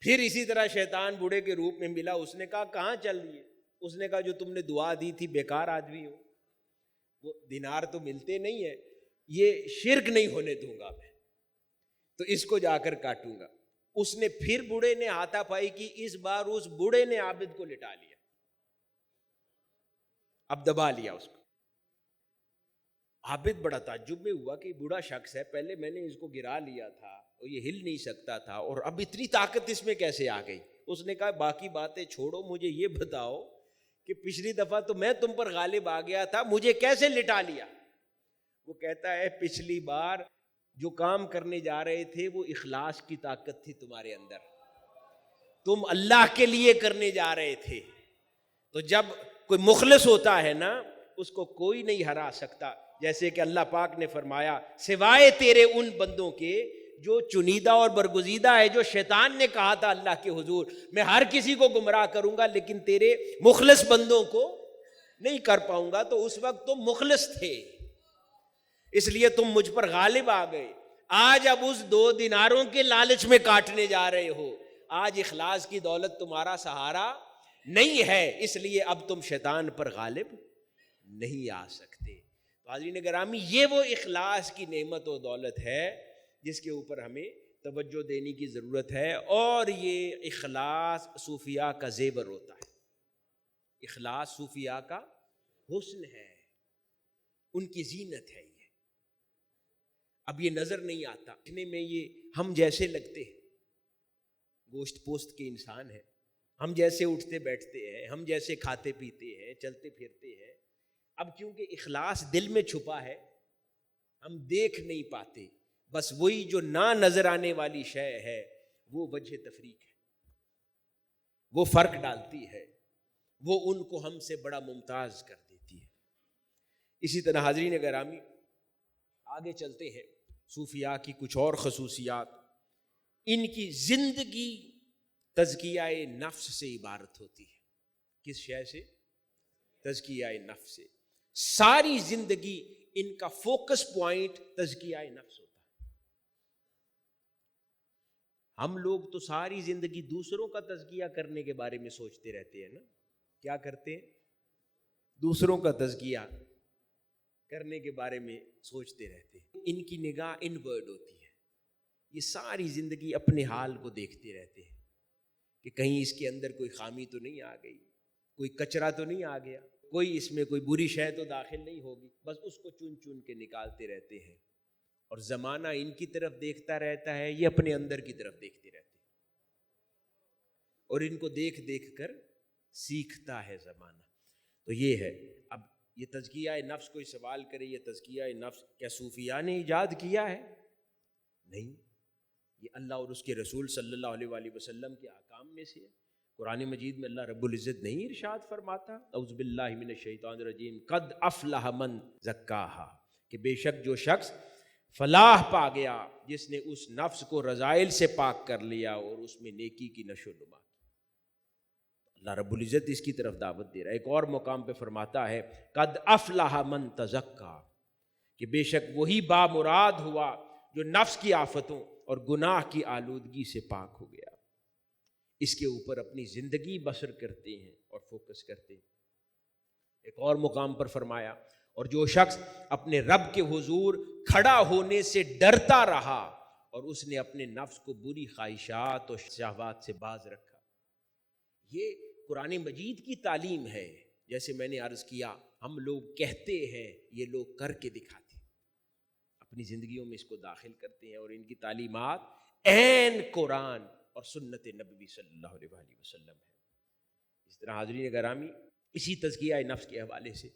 پھر اسی طرح شیطان بوڑھے کے روپ میں ملا، اس نے کہا کہاں چل دیے؟ اس نے کہا جو تم نے دعا دی تھی، بیکار آدمی ہو، وہ دینار تو ملتے نہیں ہیں، یہ شرک نہیں ہونے دوں گا میں، تو اس کو جا کر کاٹوں گا۔ اس نے پھر بوڑھے نے ہاتھا پائی کی، اس بار اس بوڑھے نے عابد کو لٹا لیا، اب دبا لیا اس کو۔ عابد بڑا تعجب میں ہوا کہ بوڑھا شخص ہے، پہلے میں نے اس کو گرا لیا تھا اور یہ ہل نہیں سکتا تھا، اور اب اتنی طاقت اس میں کیسے آ گئی؟ اس نے کہا باقی باتیں چھوڑو، مجھے یہ بتاؤ کہ پچھلی دفعہ تو میں تم پر غالب آ گیا تھا، مجھے کیسے لٹا لیا؟ وہ کہتا ہے پچھلی بار جو کام کرنے جا رہے تھے وہ اخلاص کی طاقت تھی تمہارے اندر، تم اللہ کے لیے کرنے جا رہے تھے، تو جب کوئی مخلص ہوتا ہے نا اس کو کوئی نہیں ہرا سکتا، جیسے کہ اللہ پاک نے فرمایا سوائے تیرے ان بندوں کے جو چنیدہ اور برگزیدہ ہے، جو شیطان نے کہا تھا اللہ کے حضور میں ہر کسی کو گمراہ کروں گا لیکن تیرے مخلص بندوں کو نہیں کر پاؤں گا، تو اس وقت تم مخلص تھے، اس لیے تم مجھ پر غالب آ گئے۔ آج اب اس 2 دیناروں کے لالچ میں کاٹنے جا رہے ہو، آج اخلاص کی دولت تمہارا سہارا نہیں ہے، اس لیے اب تم شیطان پر غالب نہیں آ سکتے۔ حاضرین گرامی، یہ وہ اخلاص کی نعمت و دولت ہے جس کے اوپر ہمیں توجہ دینے کی ضرورت ہے، اور یہ اخلاص صوفیاء کا زیور ہوتا ہے، اخلاص صوفیاء کا حسن ہے، ان کی زینت ہے یہ۔ اب یہ نظر نہیں آتا، دیکھنے میں یہ ہم جیسے لگتے ہیں، گوشت پوست کے انسان ہیں، ہم جیسے اٹھتے بیٹھتے ہیں، ہم جیسے کھاتے پیتے ہیں، چلتے پھرتے ہیں۔ اب کیونکہ اخلاص دل میں چھپا ہے، ہم دیکھ نہیں پاتے، بس وہی جو نہ نظر آنے والی شے ہے وہ وجہ تفریق ہے، وہ فرق ڈالتی ہے، وہ ان کو ہم سے بڑا ممتاز کر دیتی ہے۔ اسی طرح حاضرین گرامی آگے چلتے ہیں، صوفیاء کی کچھ اور خصوصیات، ان کی زندگی تزکیہ نفس سے عبارت ہوتی ہے۔ کس شے سے؟ تزکیہ نفس سے۔ ساری زندگی ان کا فوکس پوائنٹ تزکیہ نفس ہوتا ہے۔ ہم لوگ تو ساری زندگی دوسروں کا تزکیہ کرنے کے بارے میں سوچتے رہتے ہیں نا، کیا کرتے ہیں؟ دوسروں کا تزکیہ کرنے کے بارے میں سوچتے رہتے ہیں۔ ان کی نگاہ انورڈ ہوتی ہے، یہ ساری زندگی اپنے حال کو دیکھتے رہتے ہیں کہ کہیں اس کے اندر کوئی خامی تو نہیں آ گئی، کوئی کچرا تو نہیں آ گیا، کوئی اس میں کوئی بری شے تو داخل نہیں ہوگی، بس اس کو چن چن کے نکالتے رہتے ہیں۔ اور زمانہ ان کی طرف دیکھتا رہتا ہے، یہ اپنے اندر کی طرف دیکھتے رہتے ہیں، اور ان کو دیکھ دیکھ کر سیکھتا ہے زمانہ۔ تو یہ ہے۔ اب یہ تزکیہ نفس، کوئی سوال کرے یہ تزکیہ نفس کیا صوفیاء نے ایجاد کیا ہے؟ نہیں، یہ اللہ اور اس کے رسول صلی اللہ علیہ وآلہ وسلم کے احکام میں سے ہے۔ قرآن مجید میں اللہ رب العزت نہیں ارشاد فرماتا، اعوذ باللہ من الشیطان الرجیم، قد افلح من زکاہا، کہ بے شک جو شخص فلاح پا گیا جس نے اس نفس کو رذائل سے پاک کر لیا اور اس میں نیکی کی نشو و نما کی۔ اللہ رب العزت اس کی طرف دعوت دے رہا ہے۔ ایک اور مقام پہ فرماتا ہے قد افلح من تزکا، کہ بے شک وہی بامراد ہوا جو نفس کی آفتوں اور گناہ کی آلودگی سے پاک ہو گیا۔ اس کے اوپر اپنی زندگی بسر کرتے ہیں اور فوکس کرتے ہیں۔ ایک اور مقام پر فرمایا اور جو شخص اپنے رب کے حضور کھڑا ہونے سے ڈرتا رہا اور اس نے اپنے نفس کو بری خواہشات اور شہوات سے باز رکھا۔ یہ قرآن مجید کی تعلیم ہے۔ جیسے میں نے عرض کیا، ہم لوگ کہتے ہیں، یہ لوگ کر کے دکھاتے ہیں، اپنی زندگیوں میں اس کو داخل کرتے ہیں، اور ان کی تعلیمات عین قرآن اور سنت نبوی صلی اللہ علیہ وآلہ وسلم ہے۔ اس طرح حاضرین گرامی، اسی تزکیہ نفس کے حوالے سے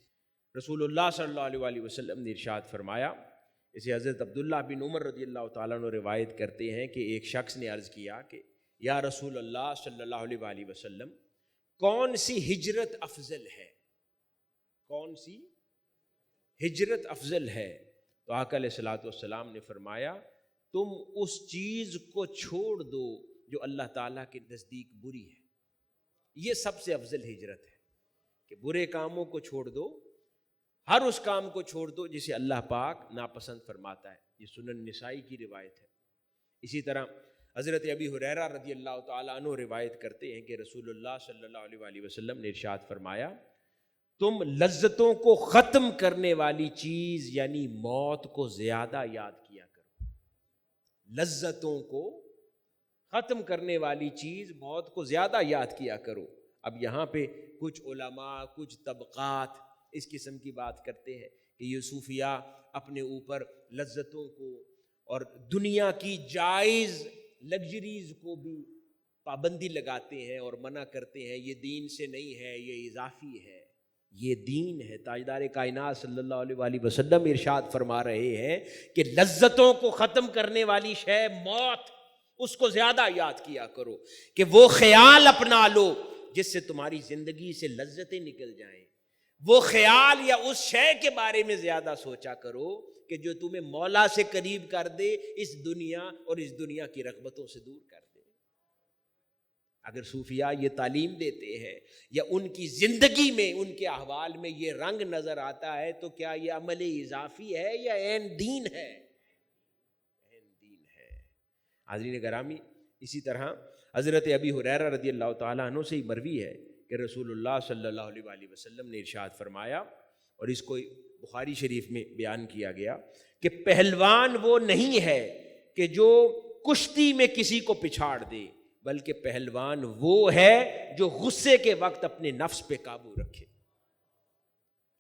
رسول اللہ صلی اللہ علیہ وآلہ وسلم نے ارشاد فرمایا، اسے حضرت عبداللہ بن عمر رضی اللہ تعالیٰ عنہ روایت کرتے ہیں کہ ایک شخص نے عرض کیا کہ یا رسول اللہ صلی اللہ علیہ وآلہ وسلم، کون سی ہجرت افضل ہے؟ کون سی ہجرت افضل ہے؟ تو آقا علیہ الصلوۃ والسلام نے فرمایا، تم اس چیز کو چھوڑ دو جو اللہ تعالیٰ کے نزدیک بری ہے۔ یہ سب سے افضل ہجرت ہے کہ برے کاموں کو چھوڑ دو، ہر اس کام کو چھوڑ دو جسے اللہ پاک ناپسند فرماتا ہے۔ یہ سنن نسائی کی روایت ہے۔ اسی طرح حضرت ابی ہریرہ رضی اللہ تعالیٰ عنہ روایت کرتے ہیں کہ رسول اللہ صلی اللہ علیہ وآلہ وسلم نے ارشاد فرمایا، تم لذتوں کو ختم کرنے والی چیز یعنی موت کو زیادہ یاد کیا کرو۔ لذتوں کو ختم کرنے والی چیز موت کو زیادہ یاد کیا کرو۔ اب یہاں پہ کچھ علماء، کچھ طبقات اس قسم کی بات کرتے ہیں کہ یہ صوفیاء اپنے اوپر لذتوں کو اور دنیا کی جائز لگژریز کو بھی پابندی لگاتے ہیں اور منع کرتے ہیں، یہ دین سے نہیں ہے، یہ اضافی ہے۔ یہ دین ہے۔ تاجدار کائنات صلی اللہ علیہ وآلہ وسلم ارشاد فرما رہے ہیں کہ لذتوں کو ختم کرنے والی شے موت، اس کو زیادہ یاد کیا کرو، کہ وہ خیال اپنا لو جس سے تمہاری زندگی سے لذتیں نکل جائیں۔ وہ خیال یا اس شے کے بارے میں زیادہ سوچا کرو کہ جو تمہیں مولا سے قریب کر دے، اس دنیا اور اس دنیا کی رغبتوں سے دور کر دے۔ اگر صوفیاء یہ تعلیم دیتے ہیں یا ان کی زندگی میں، ان کے احوال میں یہ رنگ نظر آتا ہے، تو کیا یہ عمل اضافی ہے یا عین دین ہے؟ عین دین ہے۔ حاضرین گرامی، اسی طرح حضرت ابی ہریرہ رضی اللہ تعالیٰ عنہ سے مروی ہے کہ رسول اللہ صلی اللہ علیہ وآلہ وسلم نے ارشاد فرمایا، اور اس کو بخاری شریف میں بیان کیا گیا کہ پہلوان وہ نہیں ہے کہ جو کشتی میں کسی کو پچھاڑ دے، بلکہ پہلوان وہ ہے جو غصے کے وقت اپنے نفس پہ قابو رکھے۔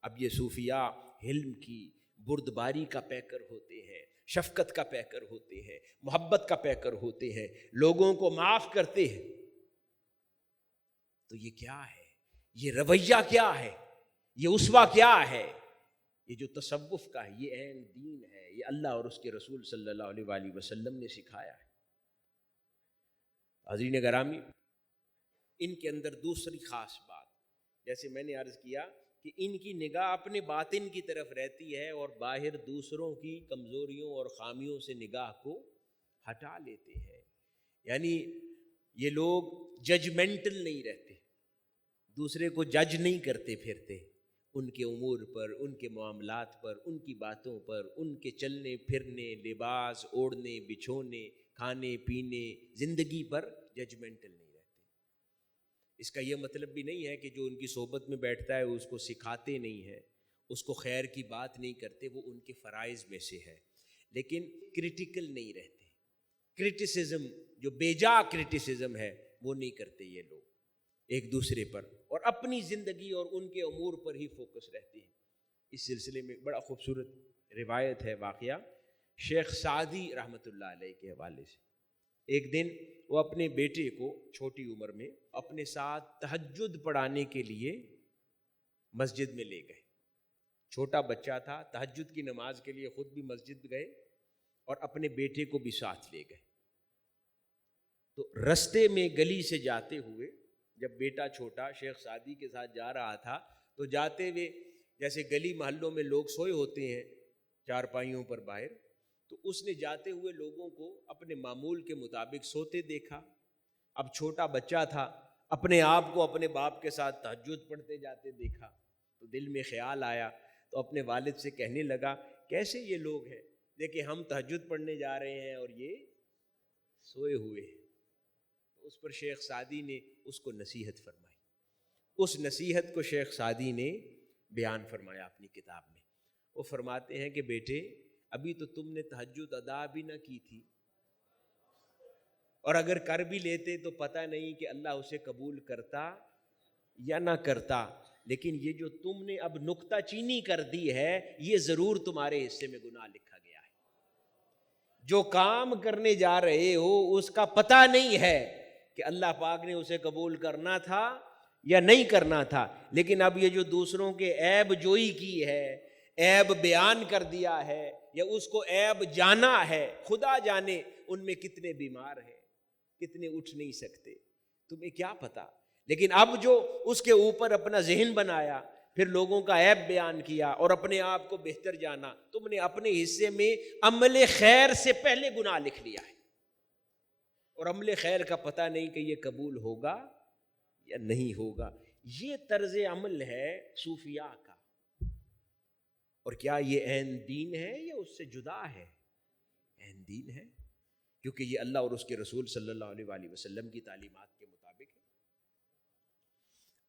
اب یہ صوفیاء حلم کی، بردباری کا پیکر ہوتے ہیں، شفقت کا پیکر ہوتے ہیں، محبت کا پیکر ہوتے ہیں، لوگوں کو معاف کرتے ہیں، تو یہ کیا ہے؟ یہ رویہ کیا ہے؟ یہ اسوہ کیا ہے؟ یہ جو تصوف کا ہے، یہ عین دین ہے، یہ اللہ اور اس کے رسول صلی اللہ علیہ وآلہ وسلم نے سکھایا ہے۔ حضرین گرامی، ان کے اندر دوسری خاص بات، جیسے میں نے عرض کیا کہ ان کی نگاہ اپنے باطن کی طرف رہتی ہے اور باہر دوسروں کی کمزوریوں اور خامیوں سے نگاہ کو ہٹا لیتے ہیں۔ یعنی یہ لوگ ججمنٹل نہیں رہتے، دوسرے کو جج نہیں کرتے پھرتے، ان کے امور پر، ان کے معاملات پر، ان کی باتوں پر، ان کے چلنے پھرنے، لباس اوڑھنے بچھونے، کھانے پینے، زندگی پر ججمنٹل نہیں رہتے۔ اس کا یہ مطلب بھی نہیں ہے کہ جو ان کی صحبت میں بیٹھتا ہے اس کو سکھاتے نہیں ہیں، اس کو خیر کی بات نہیں کرتے، وہ ان کے فرائض میں سے ہے، لیکن کرٹیکل نہیں رہتے۔ کرٹیسزم، جو بیجا کرٹیسزم ہے، وہ نہیں کرتے یہ لوگ ایک دوسرے پر، اور اپنی زندگی اور ان کے امور پر ہی فوکس رہتے ہیں۔ اس سلسلے میں بڑا خوبصورت روایت ہے، واقعہ شیخ سعدی رحمۃ اللہ علیہ کے حوالے سے۔ ایک دن وہ اپنے بیٹے کو چھوٹی عمر میں اپنے ساتھ تہجد پڑھانے کے لیے مسجد میں لے گئے۔ چھوٹا بچہ تھا، تہجد کی نماز کے لیے خود بھی مسجد گئے اور اپنے بیٹے کو بھی ساتھ لے گئے۔ تو رستے میں گلی سے جاتے ہوئے، جب بیٹا چھوٹا شیخ سعدی کے ساتھ جا رہا تھا، تو جاتے ہوئے جیسے گلی محلوں میں لوگ سوئے ہوتے ہیں چارپائیوں پر باہر، تو اس نے جاتے ہوئے لوگوں کو اپنے معمول کے مطابق سوتے دیکھا۔ اب چھوٹا بچہ تھا، اپنے آپ کو اپنے باپ کے ساتھ تہجد پڑھتے جاتے دیکھا، تو دل میں خیال آیا، تو اپنے والد سے کہنے لگا، کیسے یہ لوگ ہیں، دیکھیں ہم تہجد پڑھنے جا رہے ہیں اور یہ سوئے ہوئے ہیں۔ اس پر شیخ سعدی نے اس کو نصیحت فرمائی۔ اس نصیحت کو شیخ سعدی نے بیان فرمایا اپنی کتاب میں۔ وہ فرماتے ہیں کہ بیٹے، ابھی تو تم نے تہجد ادا بھی نہ کی تھی، اور اگر کر بھی لیتے تو پتہ نہیں کہ اللہ اسے قبول کرتا یا نہ کرتا، لیکن یہ جو تم نے اب نکتہ چینی کر دی ہے، یہ ضرور تمہارے حصے میں گناہ لکھا گیا ہے۔ جو کام کرنے جا رہے ہو اس کا پتہ نہیں ہے کہ اللہ پاک نے اسے قبول کرنا تھا یا نہیں کرنا تھا، لیکن اب یہ جو دوسروں کے عیب جوئی کی ہے، عیب بیان کر دیا ہے، یا اس کو عیب جانا ہے، خدا جانے ان میں کتنے بیمار ہیں، کتنے اٹھ نہیں سکتے، تمہیں کیا پتا۔ لیکن اب جو اس کے اوپر اپنا ذہن بنایا، پھر لوگوں کا عیب بیان کیا اور اپنے آپ کو بہتر جانا، تم نے اپنے حصے میں عمل خیر سے پہلے گناہ لکھ لیا ہے، اور عمل خیر کا پتہ نہیں کہ یہ قبول ہوگا یا نہیں ہوگا۔ یہ طرز عمل ہے صوفیاء کا، اور کیا یہ عین دین ہے یا اس سے جدا ہے؟ عین دین ہے، کیونکہ یہ اللہ اور اس کے رسول صلی اللہ علیہ وآلہ وسلم کی تعلیمات کے مطابق ہے۔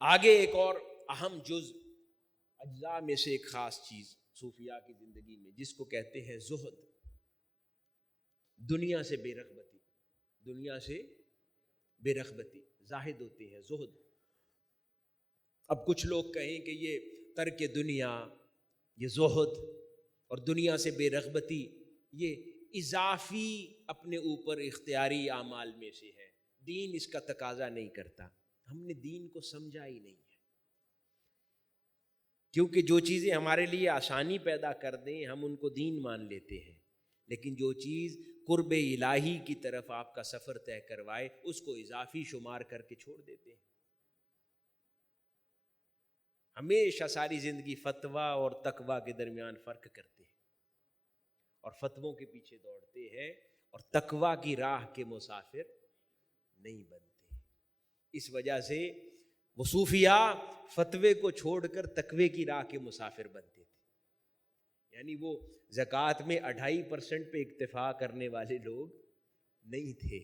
آگے ایک اور اہم جز، اجزاء میں سے ایک خاص چیز صوفیاء کی زندگی میں، جس کو کہتے ہیں زہد، دنیا سے بے رغبتی، دنیا سے بے رغبتی، زاہد ہوتے ہیں، زہد۔ اب کچھ لوگ کہیں کہ یہ ترک دنیا، یہ زہد اور دنیا سے بے رغبتی، یہ اضافی اپنے اوپر اختیاری اعمال میں سے ہے، دین اس کا تقاضا نہیں کرتا۔ ہم نے دین کو سمجھا ہی نہیں ہے، کیونکہ جو چیزیں ہمارے لیے آسانی پیدا کر دیں ہم ان کو دین مان لیتے ہیں، لیکن جو چیز قرب الہی کی طرف آپ کا سفر طے کروائے اس کو اضافی شمار کر کے چھوڑ دیتے ہیں۔ ہمیشہ ساری زندگی فتویٰ اور تقویٰ کے درمیان فرق کرتے ہیں، اور فتووں کے پیچھے دوڑتے ہیں، اور تقویٰ کی راہ کے مسافر نہیں بنتے۔ اس وجہ سے وہ صوفیاء فتوے کو چھوڑ کر تقوی کی راہ کے مسافر بنتے تھے، یعنی وہ زکوٰۃ میں 2.5% پہ اکتفا کرنے والے لوگ نہیں تھے،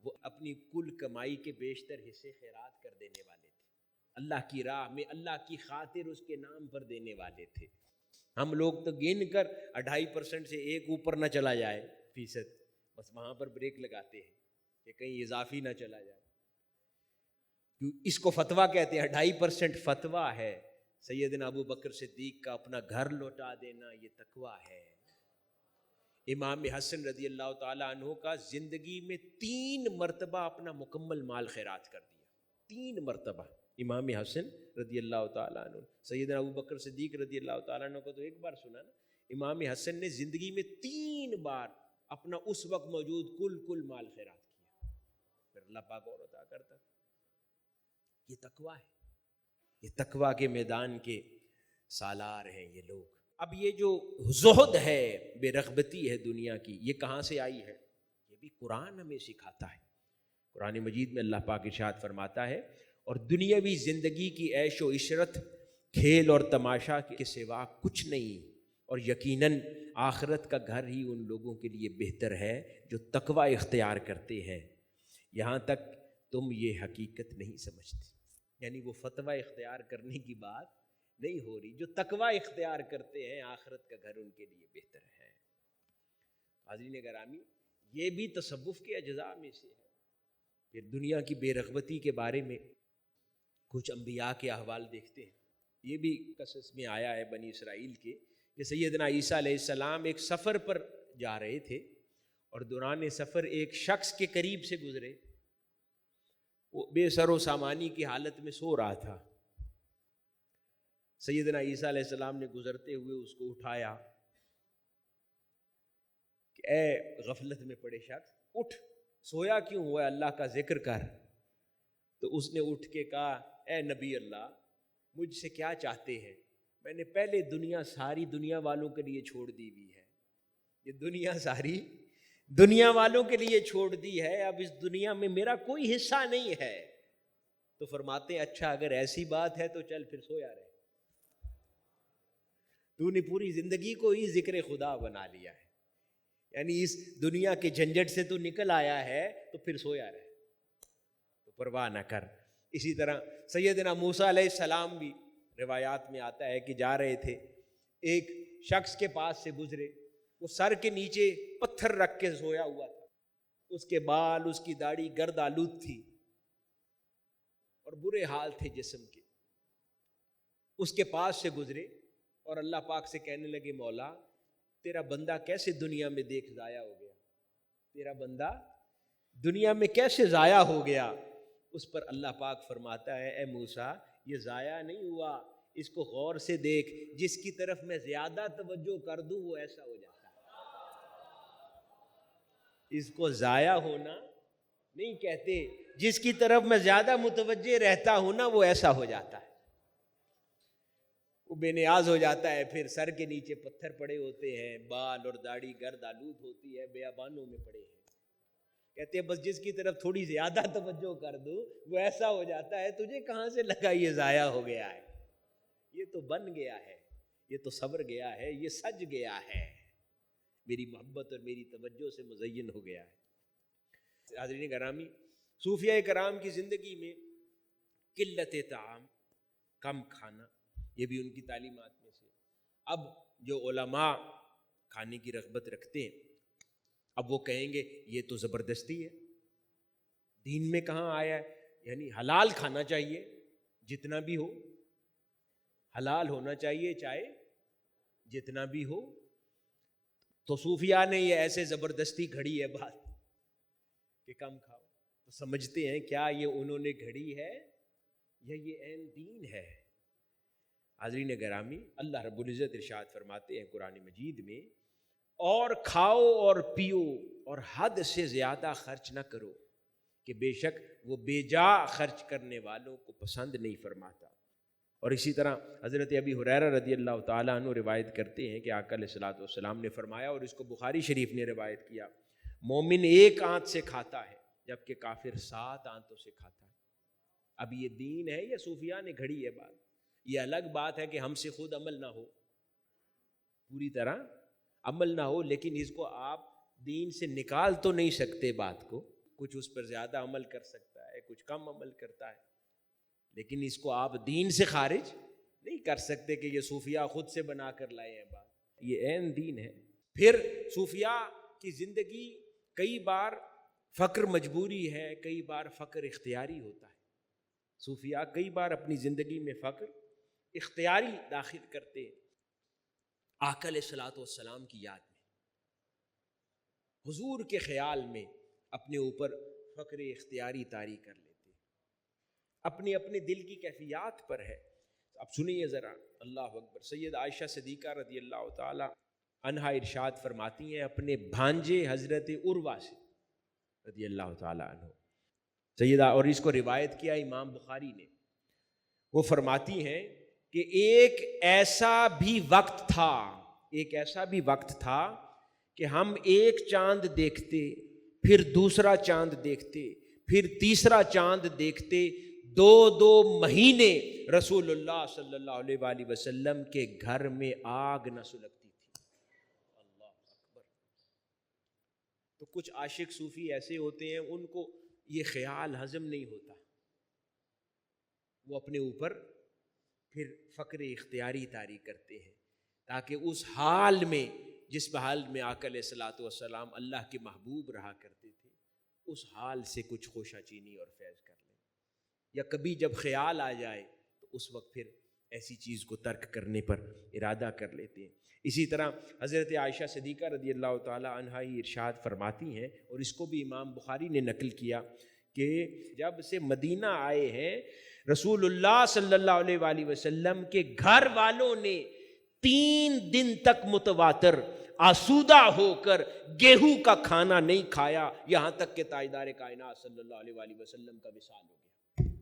وہ اپنی کل کمائی کے بیشتر حصے خیرات کر دینے والے تھے، اللہ کی راہ میں اللہ کی خاطر اس کے نام پر دینے والے تھے۔ ہم لوگ تو گن کر 2.5% سے ایک اوپر نہ چلا جائے فیصد، بس وہاں پر بریک لگاتے ہیں کہ کہیں اضافی نہ چلا جائے۔ اس کو فتویٰ کہتے ہیں، 2.5% فتویٰ ہے، سیدنا ابو بکر صدیق کا اپنا گھر لوٹا دینا یہ تقویٰ ہے۔ امام حسن رضی اللہ تعالیٰ عنہ کا زندگی میں 3 مرتبہ اپنا مکمل مال خیرات کر دیا، 3 مرتبہ۔ امام حسن رضی اللہ تعالیٰ عنہ، سیدنا ابو بکر صدیق رضی اللہ تعالیٰ عنہ کو تو ایک بار سنا نا، امام حسن نے زندگی میں 3 بار اپنا اس وقت موجود کل مال خیرات کیا، پھر اللہ پاک اور عطا کرتا۔ یہ تقویٰ ہے، یہ تقویٰ کے میدان کے سالار ہیں یہ لوگ۔ اب یہ جو زہد ہے، بے رغبتی ہے دنیا کی، یہ کہاں سے آئی ہے؟ یہ بھی قرآن ہمیں سکھاتا ہے۔ قرآن مجید میں اللہ پاک ارشاد فرماتا ہے، اور دنیاوی زندگی کی عیش و عشرت کھیل اور تماشا کے سوا کچھ نہیں، اور یقیناً آخرت کا گھر ہی ان لوگوں کے لیے بہتر ہے جو تقویٰ اختیار کرتے ہیں۔ یہاں تک تم یہ حقیقت نہیں سمجھتے، یعنی وہ فتویٰ اختیار کرنے کی بات نہیں ہو رہی، جو تقویٰ اختیار کرتے ہیں آخرت کا گھر ان کے لیے بہتر ہے۔ حاضرین گرامی، یہ بھی تصوف کے اجزاء میں سے ہے۔ پھر دنیا کی بے رغبتی کے بارے میں کچھ انبیاء کے احوال دیکھتے ہیں، یہ بھی قصص میں آیا ہے بنی اسرائیل کے، کہ سیدنا عیسیٰ علیہ السلام ایک سفر پر جا رہے تھے، اور دوران سفر ایک شخص کے قریب سے گزرے، وہ بے سر و سامانی کی حالت میں سو رہا تھا۔ سیدنا عیسیٰ علیہ السلام نے گزرتے ہوئے اس کو اٹھایا کہ اے غفلت میں پڑے شخص، اٹھ، سویا کیوں ہوا ہے، اللہ کا ذکر کر۔ تو اس نے اٹھ کے کہا، اے نبی اللہ، مجھ سے کیا چاہتے ہیں؟ میں نے پہلے دنیا ساری دنیا والوں کے لیے چھوڑ دی ہوئی ہے، یہ دنیا ساری دنیا والوں کے لیے چھوڑ دی ہے، اب اس دنیا میں میرا کوئی حصہ نہیں ہے۔ تو فرماتے ہیں اچھا اگر ایسی بات ہے تو چل پھر سویا رہے، تو نے پوری زندگی کو ہی ذکر خدا بنا لیا ہے، یعنی اس دنیا کے جھنجٹ سے تو نکل آیا ہے تو پھر سویا رہے، تو پرواہ نہ کر۔ اسی طرح سیدنا موسیٰ علیہ السلام بھی روایات میں آتا ہے کہ جا رہے تھے، ایک شخص کے پاس سے گزرے، وہ سر کے نیچے پتھر رکھ کے سویا ہوا تھا، اس کے بال، اس کی داڑھی گرد آلود تھی اور برے حال تھے جسم کے۔ اس کے پاس سے گزرے اور اللہ پاک سے کہنے لگے، مولا تیرا بندہ کیسے دنیا میں دیکھ ضائع ہو گیا، تیرا بندہ دنیا میں کیسے ضائع ہو گیا؟ اس پر اللہ پاک فرماتا ہے، اے موسیٰ یہ ضائع نہیں ہوا، اس کو غور سے دیکھ، جس کی طرف میں زیادہ توجہ کر دوں وہ ایسا ہو جاتا ہے۔ اس کو ضائع ہونا نہیں کہتے، جس کی طرف میں زیادہ متوجہ رہتا ہوں نا وہ ایسا ہو جاتا ہے، وہ بے نیاز ہو جاتا ہے، پھر سر کے نیچے پتھر پڑے ہوتے ہیں، بال اور داڑھی گرد آلود ہوتی ہے، بیابانوں میں پڑے ہیں۔ کہتے ہیں بس جس کی طرف تھوڑی زیادہ توجہ کر دوں وہ ایسا ہو جاتا ہے، تجھے کہاں سے لگا یہ ضائع ہو گیا ہے، یہ تو بن گیا ہے، یہ تو سنور گیا ہے، یہ سج گیا ہے، میری محبت اور میری توجہ سے مزین ہو گیا ہے۔ حاضرین گرامی، صوفیاء کرام کی زندگی میں قلت طعام، کم کھانا، یہ بھی ان کی تعلیمات میں سے۔ اب جو علماء کھانے کی رغبت رکھتے ہیں، اب وہ کہیں گے یہ تو زبردستی ہے، دین میں کہاں آیا ہے، یعنی حلال کھانا چاہیے، جتنا بھی ہو حلال ہونا چاہیے، چاہے جتنا بھی ہو۔ تو صوفیاء نے یہ ایسے زبردستی گھڑی ہے بات کہ کم کھاؤ، تو سمجھتے ہیں کیا یہ انہوں نے گھڑی ہے یا یہ عین دین ہے؟ حاضرین گرامی، اللہ رب العزت ارشاد فرماتے ہیں قرآن مجید میں، اور کھاؤ اور پیو اور حد سے زیادہ خرچ نہ کرو، کہ بے شک وہ بے جا خرچ کرنے والوں کو پسند نہیں فرماتا۔ اور اسی طرح حضرت ابی ہریرہ رضی اللہ تعالیٰ عنہ روایت کرتے ہیں کہ آقا علیہ الصلوۃ والسلام نے فرمایا، اور اس کو بخاری شریف نے روایت کیا، مومن ایک آنت سے کھاتا ہے جبکہ کافر 7 آنتوں سے کھاتا ہے۔ اب یہ دین ہے یا صوفیاء نے گھڑی ہے بات؟ یہ الگ بات ہے کہ ہم سے خود عمل نہ ہو، پوری طرح عمل نہ ہو، لیکن اس کو آپ دین سے نکال تو نہیں سکتے بات کو، کچھ اس پر زیادہ عمل کر سکتا ہے، کچھ کم عمل کرتا ہے، لیکن اس کو آپ دین سے خارج نہیں کر سکتے کہ یہ صوفیاء خود سے بنا کر لائے ہیں بات، یہ عین دین ہے۔ پھر صوفیاء کی زندگی کئی بار فقر مجبوری ہے، کئی بار فقر اختیاری ہوتا ہے۔ صوفیاء کئی بار اپنی زندگی میں فقر اختیاری داخل کرتے ہیں آقا علیہ الصلوۃ والسلام کی یاد میں، حضور کے خیال میں اپنے اوپر فقر اختیاری طاری کر لیتے ہیں، اپنے اپنے دل کی کیفیات پر ہے۔ اب سنیے ذرا، اللہ اکبر۔ سید عائشہ صدیقہ رضی اللہ تعالی عنہا ارشاد فرماتی ہیں اپنے بھانجے حضرت عروہ سے رضی اللہ تعالی عنہ، سیدہ، اور اس کو روایت کیا امام بخاری نے، وہ فرماتی ہیں کہ ایک ایسا بھی وقت تھا کہ ہم ایک چاند دیکھتے، پھر دوسرا چاند دیکھتے، پھر تیسرا چاند دیکھتے، 2 مہینے رسول اللہ صلی اللہ علیہ وآلہ وسلم کے گھر میں آگ نہ سلگتی تھی۔ اللہ اکبر۔ تو کچھ عاشق صوفی ایسے ہوتے ہیں، ان کو یہ خیال ہضم نہیں ہوتا، وہ اپنے اوپر پھر فقر اختیاری طاری کرتے ہیں تاکہ اس حال میں، جس حال میں آقا علیہ الصلوۃ والسلام اللہ کے محبوب رہا کرتے تھے، اس حال سے کچھ خوشہ چینی اور فیض کر لیں، یا کبھی جب خیال آ جائے تو اس وقت پھر ایسی چیز کو ترک کرنے پر ارادہ کر لیتے ہیں۔ اسی طرح حضرت عائشہ صدیقہ رضی اللہ تعالی عنہا ارشاد فرماتی ہیں، اور اس کو بھی امام بخاری نے نقل کیا، کہ جب سے مدینہ آئے ہیں رسول اللہ صلی اللہ علیہ وآلہ وسلم کے گھر والوں نے 3 دن تک متواتر آسودہ ہو کر گیہوں کا کھانا نہیں کھایا، یہاں تک کہ تاجدار کائنات صلی اللہ علیہ وآلہ وسلم کا وصال ہو گیا۔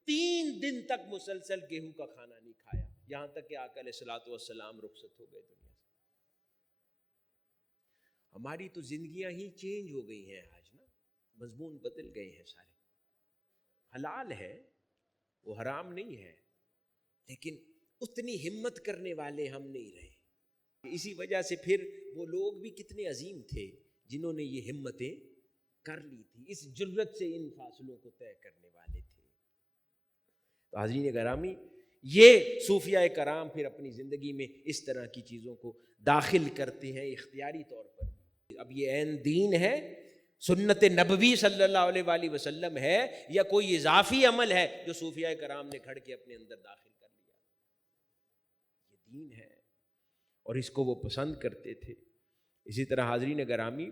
3 دن تک مسلسل گیہوں کا کھانا نہیں کھایا، یہاں تک کہ آقا علیہ الصلوۃ والسلام رخصت ہو گئے دنیا سے۔ ہماری تو زندگیاں ہی چینج ہو گئی ہیں آج نا، مضمون بدل گئے ہیں سارے۔ حلال ہے، وہ حرام نہیں ہے، لیکن اتنی ہمت کرنے والے ہم نہیں رہے۔ اسی وجہ سے پھر وہ لوگ بھی کتنے عظیم تھے جنہوں نے یہ ہمتیں کر لی تھی، اس جرت سے ان فاصلوں کو طے کرنے والے تھے۔ تو حاضرین گرامی، یہ صوفیاء کرام پھر اپنی زندگی میں اس طرح کی چیزوں کو داخل کرتے ہیں اختیاری طور پر۔ اب یہ عین دین ہے، سنت نبوی صلی اللہ علیہ وآلہ وسلم ہے، یا کوئی اضافی عمل ہے جو صوفیاء کرام نے گھڑ کے اپنے اندر داخل کر لیا؟ یہ دین ہے، اور اس کو وہ پسند کرتے تھے۔ اسی طرح حاضرین گرامی،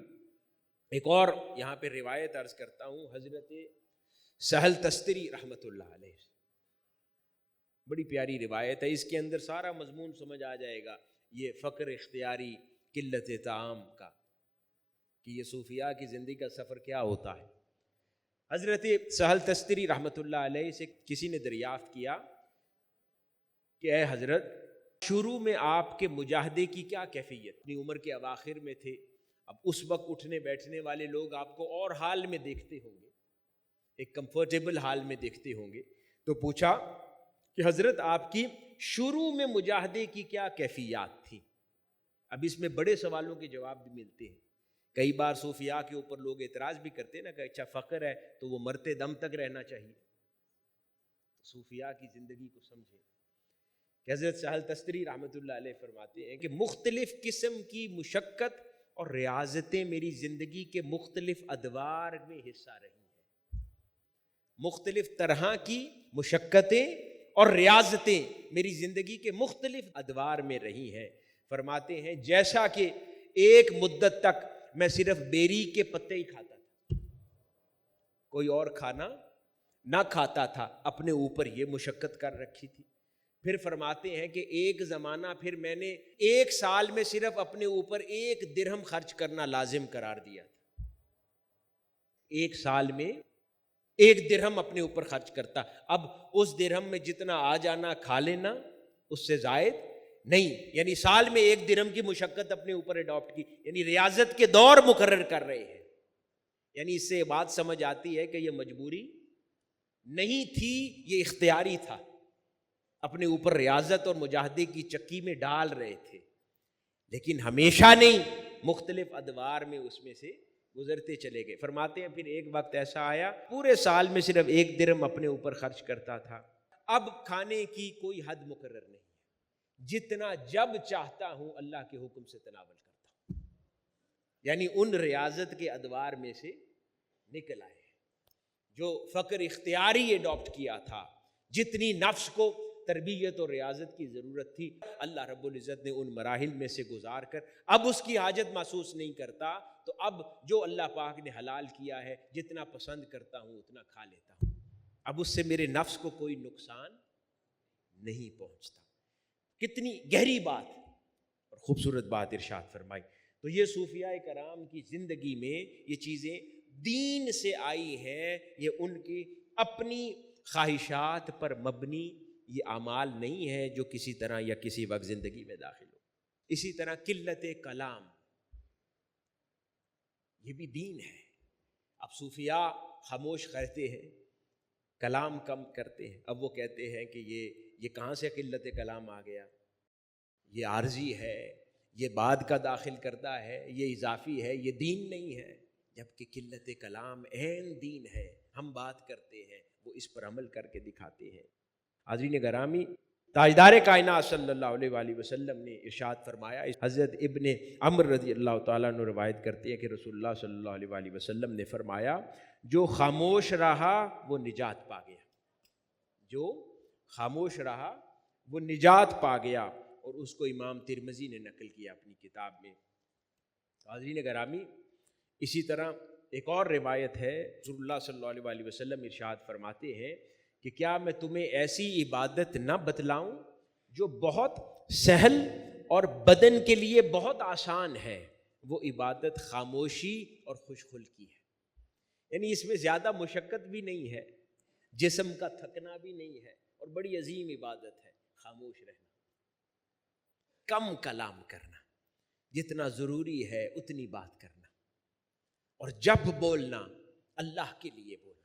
ایک اور یہاں پہ روایت عرض کرتا ہوں، حضرت سہل تستری رحمۃ اللہ علیہ، بڑی پیاری روایت ہے، اس کے اندر سارا مضمون سمجھ آ جائے گا، یہ فقر اختیاری، قلت طعام کا، کہ یہ صوفیاء کی زندگی کا سفر کیا ہوتا ہے۔ حضرت سہل تستری رحمۃ اللہ علیہ سے کسی نے دریافت کیا کہ اے حضرت، شروع میں آپ کے مجاہدے کی کیا کیفیت؟ اپنی عمر کے اواخر میں تھے، اب اس وقت اٹھنے بیٹھنے والے لوگ آپ کو اور حال میں دیکھتے ہوں گے، ایک کمفرٹیبل حال میں دیکھتے ہوں گے، تو پوچھا کہ حضرت آپ کی شروع میں مجاہدے کی کیا کیفیات تھی؟ اب اس میں بڑے سوالوں کے جواب بھی ملتے ہیں۔ کئی بار صوفیاء کے اوپر لوگ اعتراض بھی کرتے ہیں نا کہ اچھا فقر ہے تو وہ مرتے دم تک رہنا چاہیے۔ صوفیاء کی زندگی کو سمجھیں کہ حضرت سہل تستری رحمۃ اللہ علیہ فرماتے ہیں کہ مختلف قسم کی مشقت اور ریاضتیں میری زندگی کے مختلف ادوار میں حصہ رہی ہیں۔ مختلف طرح کی مشقتیں اور ریاضتیں میری زندگی کے مختلف ادوار میں رہی ہیں۔ فرماتے ہیں جیسا کہ ایک مدت تک میں صرف بیری کے پتے ہی کھاتا تھا، کوئی اور کھانا نہ کھاتا تھا، اپنے اوپر یہ مشقت کر رکھی تھی۔ پھر فرماتے ہیں کہ ایک زمانہ پھر میں نے 1 سال میں صرف اپنے اوپر 1 درہم خرچ کرنا لازم قرار دیا تھا۔ 1 سال میں 1 درہم اپنے اوپر خرچ کرتا، اب اس درہم میں جتنا آ جانا کھا لینا، اس سے زائد نہیں، یعنی سال میں 1 درہم کی مشقت اپنے اوپر اڈاپٹ کی، یعنی ریاضت کے دور مقرر کر رہے ہیں۔ یعنی اس سے بات سمجھ آتی ہے کہ یہ مجبوری نہیں تھی، یہ اختیاری تھا، اپنے اوپر ریاضت اور مجاہدے کی چکی میں ڈال رہے تھے، لیکن ہمیشہ نہیں، مختلف ادوار میں اس میں سے گزرتے چلے گئے۔ فرماتے ہیں پھر ایک وقت ایسا آیا، پورے سال میں صرف 1 درہم اپنے اوپر خرچ کرتا تھا، اب کھانے کی کوئی حد مقرر نہیں، جتنا جب چاہتا ہوں اللہ کے حکم سے تناول کرتا ہوں، یعنی ان ریاضت کے ادوار میں سے نکل آئے جو فقر اختیاری اڈاپٹ کیا تھا، جتنی نفس کو تربیت اور ریاضت کی ضرورت تھی، اللہ رب العزت نے ان مراحل میں سے گزار کر اب اس کی حاجت محسوس نہیں کرتا، تو اب جو اللہ پاک نے حلال کیا ہے جتنا پسند کرتا ہوں اتنا کھا لیتا ہوں، اب اس سے میرے نفس کو کوئی نقصان نہیں پہنچتا۔ کتنی گہری بات اور خوبصورت بات ارشاد فرمائی۔ تو یہ صوفیاء کرام کی زندگی میں یہ چیزیں دین سے آئی ہیں، یہ ان کی اپنی خواہشات پر مبنی یہ اعمال نہیں ہے جو کسی طرح یا کسی وقت زندگی میں داخل ہو۔ اسی طرح قلت کلام، یہ بھی دین ہے۔ اب صوفیاء خاموش رہتے ہیں، کلام کم کرتے ہیں، اب وہ کہتے ہیں کہ یہ کہاں سے قلت کلام آ گیا، یہ عارضی ہے، یہ بعد کا داخل کرتا ہے، یہ اضافی ہے، یہ دین نہیں ہے، جبکہ قلت کلام عین دین ہے۔ ہم بات کرتے ہیں، وہ اس پر عمل کر کے دکھاتے ہیں۔ حاضرین گرامی، تاجدار کائنات صلی اللہ علیہ وآلہ وسلم نے ارشاد فرمایا، حضرت ابن عمر رضی اللہ تعالیٰ عنہ روایت کرتے ہیں کہ رسول اللہ صلی اللہ علیہ وآلہ وسلم نے فرمایا، جو خاموش رہا وہ نجات پا گیا، جو خاموش رہا وہ نجات پا گیا، اور اس کو امام ترمذی نے نقل کیا اپنی کتاب میں۔ حاضرین گرامی، اسی طرح ایک اور روایت ہے، رسول اللہ صلی اللہ علیہ وآلہ وسلم ارشاد فرماتے ہیں کہ کیا میں تمہیں ایسی عبادت نہ بتلاؤں جو بہت سہل اور بدن کے لیے بہت آسان ہے؟ وہ عبادت خاموشی اور خوش خلقی ہے، یعنی اس میں زیادہ مشقت بھی نہیں ہے، جسم کا تھکنا بھی نہیں ہے، اور بڑی عظیم عبادت ہے خاموش رہنا، کم کلام کرنا، جتنا ضروری ہے اتنی بات کرنا، اور جب بولنا اللہ کے لیے بولنا،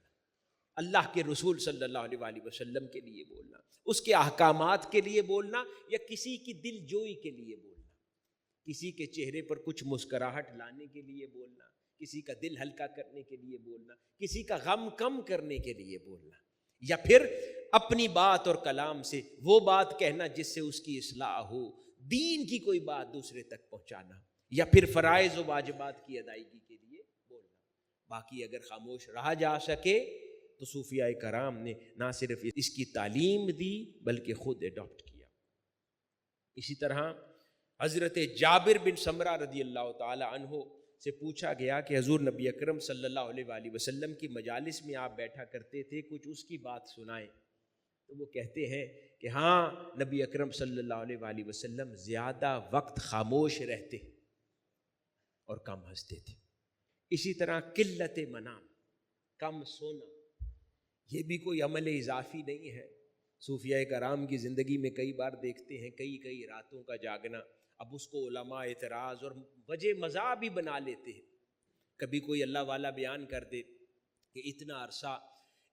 اللہ کے رسول صلی اللہ علیہ وآلہ وسلم کے لیے بولنا، اس کے احکامات کے لیے بولنا، یا کسی کی دل جوئی کے لیے بولنا، کسی کے چہرے پر کچھ مسکراہٹ لانے کے لیے بولنا، کسی کا دل ہلکا کرنے کے لیے بولنا، کسی کا غم کم کرنے کے لیے بولنا، یا پھر اپنی بات اور کلام سے وہ بات کہنا جس سے اس کی اصلاح ہو، دین کی کوئی بات دوسرے تک پہنچانا، یا پھر فرائض و واجبات کی ادائیگی کے لیے بولنا۔ باقی اگر خاموش رہا جا سکے تو صوفیاء کرام نے نہ صرف اس کی تعلیم دی بلکہ خود اڈاپٹ کیا۔ اسی طرح حضرت جابر بن سمرہ رضی اللہ تعالی عنہ سے پوچھا گیا کہ حضور نبی اکرم صلی اللہ علیہ وآلہ وسلم کی مجالس میں آپ بیٹھا کرتے تھے، کچھ اس کی بات سنائیں۔ تو وہ کہتے ہیں کہ ہاں، نبی اکرم صلی اللہ علیہ وآلہ وسلم زیادہ وقت خاموش رہتے اور کم ہنستے تھے۔ اسی طرح قلت منام، کم سونا، یہ بھی کوئی عمل اضافی نہیں ہے۔ صوفیاء کرام کی زندگی میں کئی بار دیکھتے ہیں کئی راتوں کا جاگنا، اب اس کو علماء اعتراض اور وجہ مزاح بھی بنا لیتے ہیں۔ کبھی کوئی اللہ والا بیان کر دے کہ اتنا عرصہ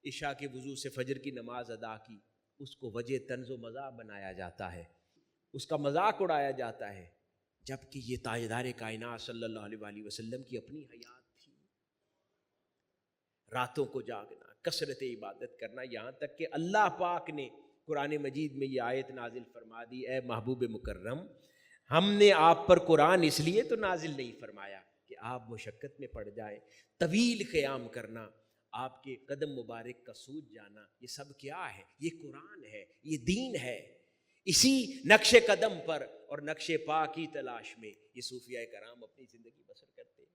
عشاء کے وضو سے فجر کی نماز ادا کی، اس کو وجہ طنز و مزاح بنایا جاتا ہے، اس کا مذاق اڑایا جاتا ہے، جبکہ یہ تاجدار کائنات صلی اللہ علیہ وآلہ وسلم کی اپنی حیات تھی۔ راتوں کو جاگنا، کثرت عبادت کرنا، یہاں تک کہ اللہ پاک نے قرآن مجید میں یہ آیت نازل فرما دی، اے محبوب مکرم، ہم نے آپ پر قرآن اس لیے تو نازل نہیں فرمایا کہ آپ مشقت میں پڑ جائیں، طویل قیام کرنا، آپ کے قدم مبارک کا سوج جانا، یہ سب کیا ہے؟ یہ قرآن ہے، یہ دین ہے۔ اسی نقش قدم پر اور نقش پا کی تلاش میں یہ صوفیاء کرام اپنی زندگی بسر کرتے ہیں۔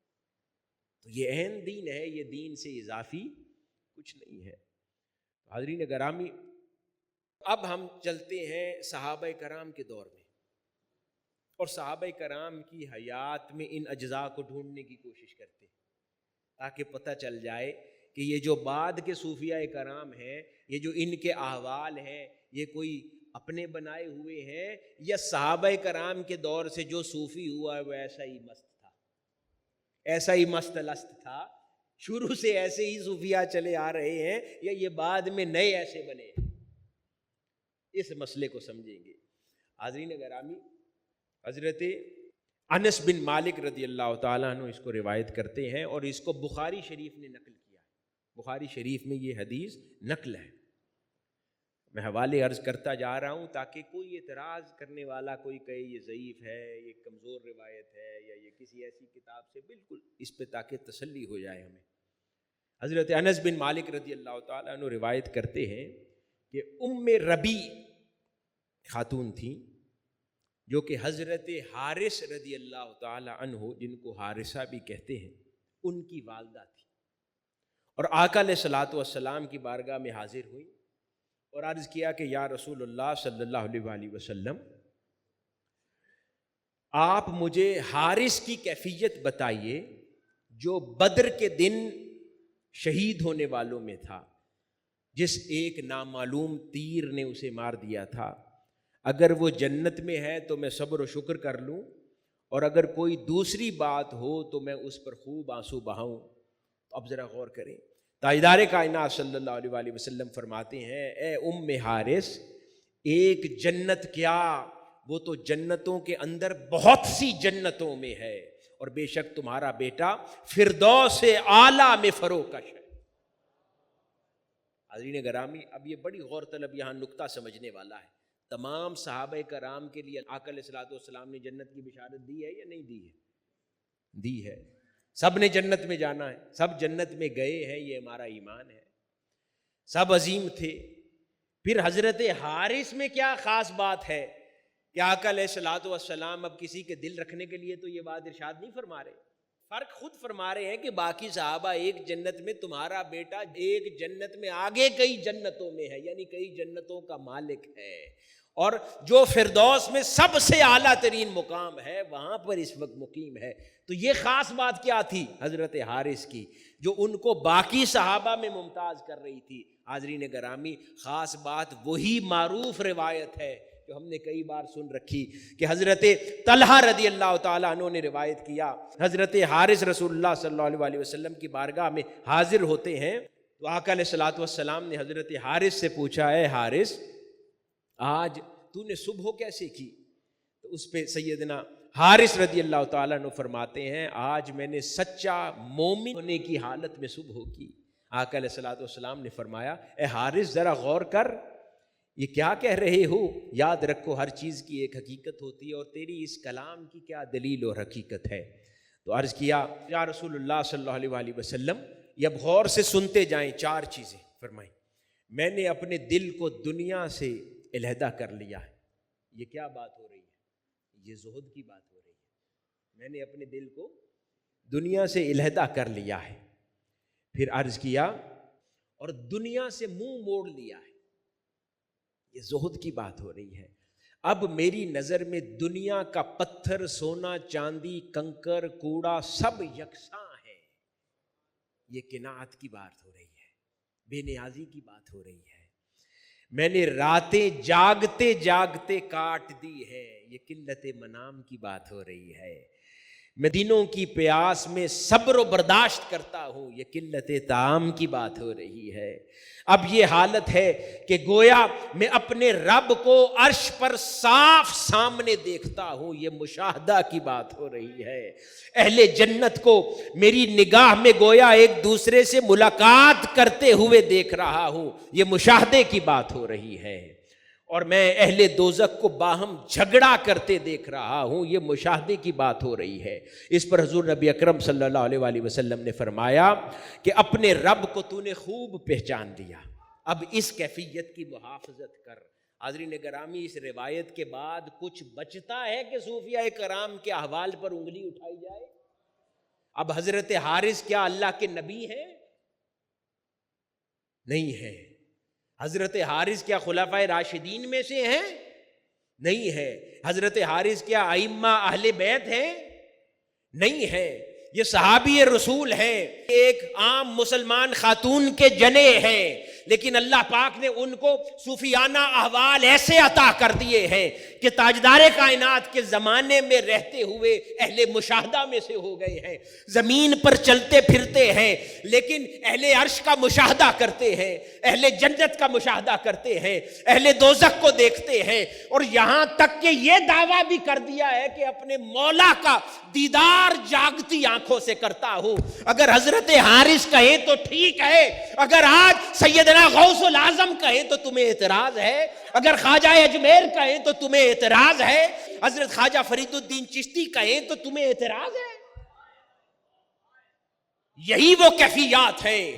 تو یہ عین دین ہے، یہ دین سے اضافی کچھ نہیں ہے۔ حاضرین گرامی، اب ہم چلتے ہیں صحابہ کرام کے دور میں، اور صحابہ کرام کی حیات میں ان اجزاء کو ڈھونڈنے کی کوشش کرتے ہیں تاکہ پتہ چل جائے کہ یہ جو بعد کے صوفیاء کرام ہیں، یہ جو ان کے احوال ہیں، یہ کوئی اپنے بنائے ہوئے ہیں یا صحابہ کرام کے دور سے جو صوفی ہوا ہے وہ ایسا ہی مست تھا، ایسا ہی مست لست تھا، شروع سے ایسے ہی صوفیاء چلے آ رہے ہیں، یا یہ بعد میں نئے ایسے بنے ہیں؟ اس مسئلے کو سمجھیں گے۔ حاضرین گرامی، حضرت انس بن مالک رضی اللہ تعالیٰ عنہ اس کو روایت کرتے ہیں، اور اس کو بخاری شریف نے نقل کیا ہے۔ بخاری شریف میں یہ حدیث نقل ہے۔ میں حوالے عرض کرتا جا رہا ہوں تاکہ کوئی اعتراض کرنے والا کوئی کہے یہ ضعیف ہے، یہ کمزور روایت ہے، یا یہ کسی ایسی کتاب سے، بالکل اس پہ تاکہ تسلی ہو جائے ہمیں۔ حضرت انس بن مالک رضی اللہ تعالیٰ عنہ روایت کرتے ہیں کہ ام ربیع خاتون تھیں جو کہ حضرت حارث رضی اللہ تعالی عنہ، جن کو حارثہ بھی کہتے ہیں، ان کی والدہ تھی، اور آقا علیہ الصلوۃ والسلام کی بارگاہ میں حاضر ہوئی اور عرض کیا کہ یا رسول اللہ صلی اللہ علیہ وآلہ وسلم، آپ مجھے حارث کی کیفیت بتائیے جو بدر کے دن شہید ہونے والوں میں تھا، جس ایک نامعلوم تیر نے اسے مار دیا تھا۔ اگر وہ جنت میں ہے تو میں صبر و شکر کر لوں، اور اگر کوئی دوسری بات ہو تو میں اس پر خوب آنسو بہاؤں۔ اب ذرا غور کریں، تاجدار کائنات صلی اللہ علیہ وآلہ وسلم فرماتے ہیں، اے ام حارث، ایک جنت کیا، وہ تو جنتوں کے اندر بہت سی جنتوں میں ہے، اور بے شک تمہارا بیٹا فردوس اعلیٰ میں فروکش ہے۔ حاضرین گرامی، اب یہ بڑی غور طلب یہاں نکتہ سمجھنے والا ہے۔ تمام صحابہ کرام کے لیے آقا علیہ الصلوۃ والسلام نے جنت کی بشارت دی ہے یا نہیں دی ہے؟ دی ہے۔ سب نے جنت میں جانا ہے، سب جنت میں گئے ہیں، یہ ہمارا ایمان ہے، سب عظیم تھے۔ پھر حضرت حارث میں کیا خاص بات ہے کہ آقا علیہ الصلوۃ والسلام اب کسی کے دل رکھنے کے لیے تو یہ بات ارشاد نہیں فرما رہے، فرق خود فرما رہے ہیں کہ باقی صحابہ ایک جنت میں، تمہارا بیٹا ایک جنت میں، آگے کئی جنتوں میں ہے، یعنی کئی جنتوں کا مالک ہے، اور جو فردوس میں سب سے اعلیٰ ترین مقام ہے وہاں پر اس وقت مقیم ہے۔ تو یہ خاص بات کیا تھی حضرت حارث کی جو ان کو باقی صحابہ میں ممتاز کر رہی تھی؟ حاضرین گرامی، خاص بات وہی معروف روایت ہے جو ہم نے کئی بار سن رکھی کہ حضرت طلحہ رضی اللہ تعالیٰ عنہ نے روایت کیا، حضرت حارث رسول اللہ صلی اللہ علیہ وسلم کی بارگاہ میں حاضر ہوتے ہیں، تو آقا علیہ الصلوۃ والسلام نے حضرت حارث سے پوچھا، اے حارث، آج تو نے صبح کیسے کی؟ تو اس پہ سیدنا حارث رضی اللہ تعالیٰ عنہ فرماتے ہیں، آج میں نے سچا مومن ہونے کی حالت میں صبح کی۔ آقا علیہ الصلوۃ والسلام نے فرمایا، اے حارث ذرا غور کر، یہ کیا کہہ رہے ہو؟ یاد رکھو ہر چیز کی ایک حقیقت ہوتی ہے، اور تیری اس کلام کی کیا دلیل اور حقیقت ہے؟ تو عرض کیا، یا رسول اللہ صلی اللہ علیہ وآلہ وسلم، یہ اب غور سے سنتے جائیں، چار چیزیں فرمائیں۔ میں نے اپنے دل کو دنیا سے علیحدہ کر لیا ہے۔ یہ کیا بات ہو رہی ہے؟ یہ زہد کی بات ہو رہی ہے۔ میں نے اپنے دل کو دنیا سے علیحدہ کر لیا ہے۔ پھر عرض کیا، اور دنیا سے منہ موڑ لیا ہے۔ یہ زہد کی بات ہو رہی ہے۔ اب میری نظر میں دنیا کا پتھر، سونا، چاندی، کنکر، کوڑا سب یکساں ہے۔ یہ قناعت کی بات ہو رہی ہے، بے نیازی کی بات ہو رہی ہے۔ میں نے راتیں جاگتے جاگتے کاٹ دی ہے، یہ قلت منام کی بات ہو رہی ہے۔ میں دنوں کی پیاس میں صبر و برداشت کرتا ہوں، یہ قلت طعام کی بات ہو رہی ہے۔ اب یہ حالت ہے کہ گویا میں اپنے رب کو عرش پر صاف سامنے دیکھتا ہوں، یہ مشاہدہ کی بات ہو رہی ہے۔ اہل جنت کو میری نگاہ میں گویا ایک دوسرے سے ملاقات کرتے ہوئے دیکھ رہا ہوں، یہ مشاہدے کی بات ہو رہی ہے۔ اور میں اہل دوزخ کو باہم جھگڑا کرتے دیکھ رہا ہوں، یہ مشاہدے کی بات ہو رہی ہے۔ اس پر حضور نبی اکرم صلی اللہ علیہ وآلہ وسلم نے فرمایا کہ اپنے رب کو تو نے خوب پہچان لیا، اب اس کیفیت کی محافظت کر۔ حاضرین گرامی، اس روایت کے بعد کچھ بچتا ہے کہ صوفیاء کرام کے احوال پر انگلی اٹھائی جائے؟ اب حضرت حارث کیا اللہ کے نبی ہیں؟ نہیں ہے۔ حضرت حارث کیا خلفائے راشدین میں سے ہیں؟ نہیں ہے۔ حضرت حارث کیا ائمہ اہل بیت ہیں؟ نہیں ہے۔ یہ صحابی رسول ہیں، ایک عام مسلمان خاتون کے جنے ہیں، لیکن اللہ پاک نے ان کو صوفیانہ احوال ایسے عطا کر دیے ہیں کہ تاجدار کائنات کے زمانے میں رہتے ہوئے اہل مشاہدہ میں سے ہو گئے ہیں۔ زمین پر چلتے پھرتے ہیں لیکن اہل عرش کا مشاہدہ کرتے ہیں، اہل جنت کا مشاہدہ کرتے ہیں، اہل دوزخ کو دیکھتے ہیں، اور یہاں تک کہ یہ دعویٰ بھی کر دیا ہے کہ اپنے مولا کا دیدار جاگتی آنکھوں سے کرتا ہوں۔ اگر حضرت حارث کہیں تو ٹھیک ہے، اگر آج سیدنا غوث العظم کہیں تو تمہیں اعتراض ہے، اگر خواجہ اجمیر کہیں تو تمہیں اعتراض ہے، حضرت خواجہ فرید الدین چشتی کہیں تو تمہیں اعتراض ہے۔ یہی وہ کیفیات ہیں۔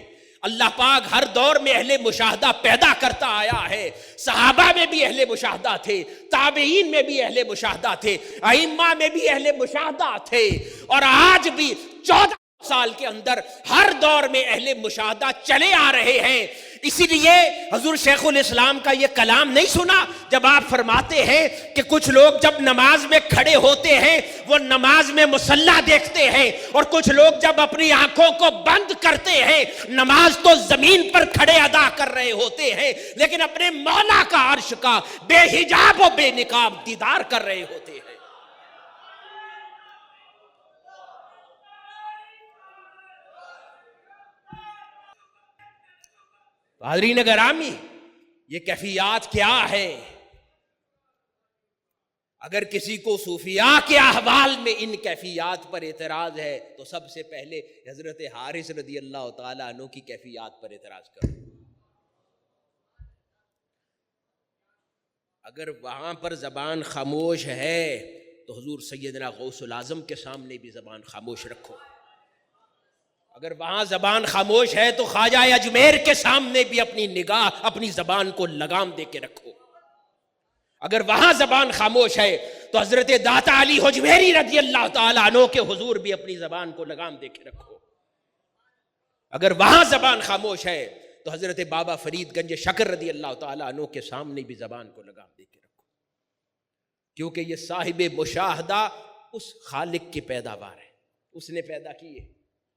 اللہ پاک ہر دور میں اہل مشاہدہ پیدا کرتا آیا ہے. صحابہ میں بھی اہل مشاہدہ تھے، تابعین میں بھی اہل مشاہدہ تھے، ائمہ میں بھی اہل مشاہدہ تھے، اور آج بھی 14 سال کے اندر ہر دور میں اہل مشاہدہ چلے آ رہے ہیں. اسی لیے حضور شیخ الاسلام کا یہ کلام نہیں سنا جب آپ فرماتے ہیں کہ کچھ لوگ جب نماز میں کھڑے ہوتے ہیں وہ نماز میں مصلی دیکھتے ہیں، اور کچھ لوگ جب اپنی آنکھوں کو بند کرتے ہیں نماز تو زمین پر کھڑے ادا کر رہے ہوتے ہیں لیکن اپنے مولا کا عرش کا بے حجاب و بے نقاب دیدار کر رہے ہوتے ہیں. حاضرین گرامی، یہ کیفیات کیا ہے؟ اگر کسی کو صوفیاء کے احوال میں ان کیفیات پر اعتراض ہے تو سب سے پہلے حضرت حارث رضی اللہ تعالیٰ عنہ کی کیفیات پر اعتراض کرو. اگر وہاں پر زبان خاموش ہے تو حضور سیدنا غوث الاعظم کے سامنے بھی زبان خاموش رکھو. اگر وہاں زبان خاموش ہے تو خواجہ اجمیر کے سامنے بھی اپنی نگاہ اپنی زبان کو لگام دے کے رکھو. اگر وہاں زبان خاموش ہے تو حضرت داتا علی حجویری رضی اللہ تعالیٰ عنہ کے حضور بھی اپنی زبان کو لگام دے کے رکھو. اگر وہاں زبان خاموش ہے تو حضرت بابا فرید گنج شکر رضی اللہ تعالیٰ عنہ کے سامنے بھی زبان کو لگام دے کے رکھو، کیونکہ یہ صاحب مشاہدہ اس خالق کی پیداوار ہے، اس نے پیدا کی ہے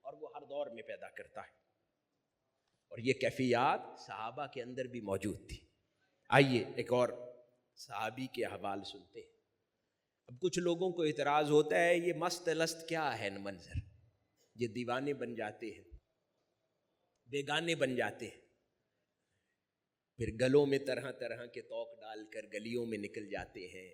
اور وہ ہر دور میں پیدا کرتا ہے. اور یہ کیفیات صحابہ کے اندر بھی موجود تھی. آئیے ایک اور صحابی کے احوال سنتے ہیں. اب کچھ لوگوں کو اعتراض ہوتا ہے یہ مست لست کیا ہے منظر، یہ دیوانے بن جاتے ہیں، بیگانے بن جاتے ہیں، پھر گلوں میں طرح طرح کے طوق ڈال کر گلیوں میں نکل جاتے ہیں،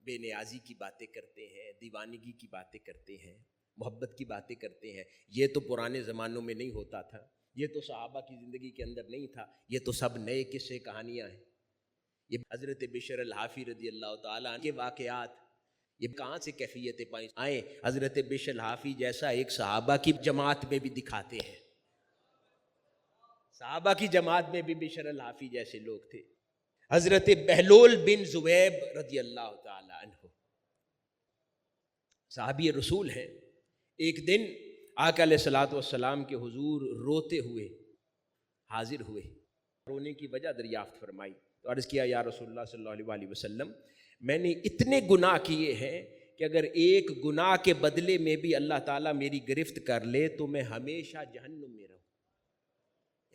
بے نیازی کی باتیں کرتے ہیں، دیوانگی کی باتیں کرتے ہیں، محبت کی باتیں کرتے ہیں. یہ تو پرانے زمانوں میں نہیں ہوتا تھا، یہ تو صحابہ کی زندگی کے اندر نہیں تھا، یہ تو سب نئے قصے کہانیاں ہیں. یہ حضرت بشر الحافی رضی اللہ تعالیٰ عنہ کے واقعات یہ کہاں سے کیفیتیں پائیں آئیں؟ حضرت بشر الحافی جیسا ایک صحابہ کی جماعت میں بھی دکھاتے ہیں. صحابہ کی جماعت میں بھی بشر الحافی جیسے لوگ تھے. حضرت بہلول بن زبیب رضی اللہ تعالیٰ عنہ صحابی رسول ہیں. ایک دن آقا علیہ الصلوۃ والسلام کے حضور روتے ہوئے حاضر ہوئے. رونے کی وجہ دریافت فرمائی تو عرض کیا یا رسول اللہ صلی اللہ علیہ وسلم میں نے اتنے گناہ کیے ہیں کہ اگر ایک گناہ کے بدلے میں بھی اللہ تعالیٰ میری گرفت کر لے تو میں ہمیشہ جہنم میں رہوں.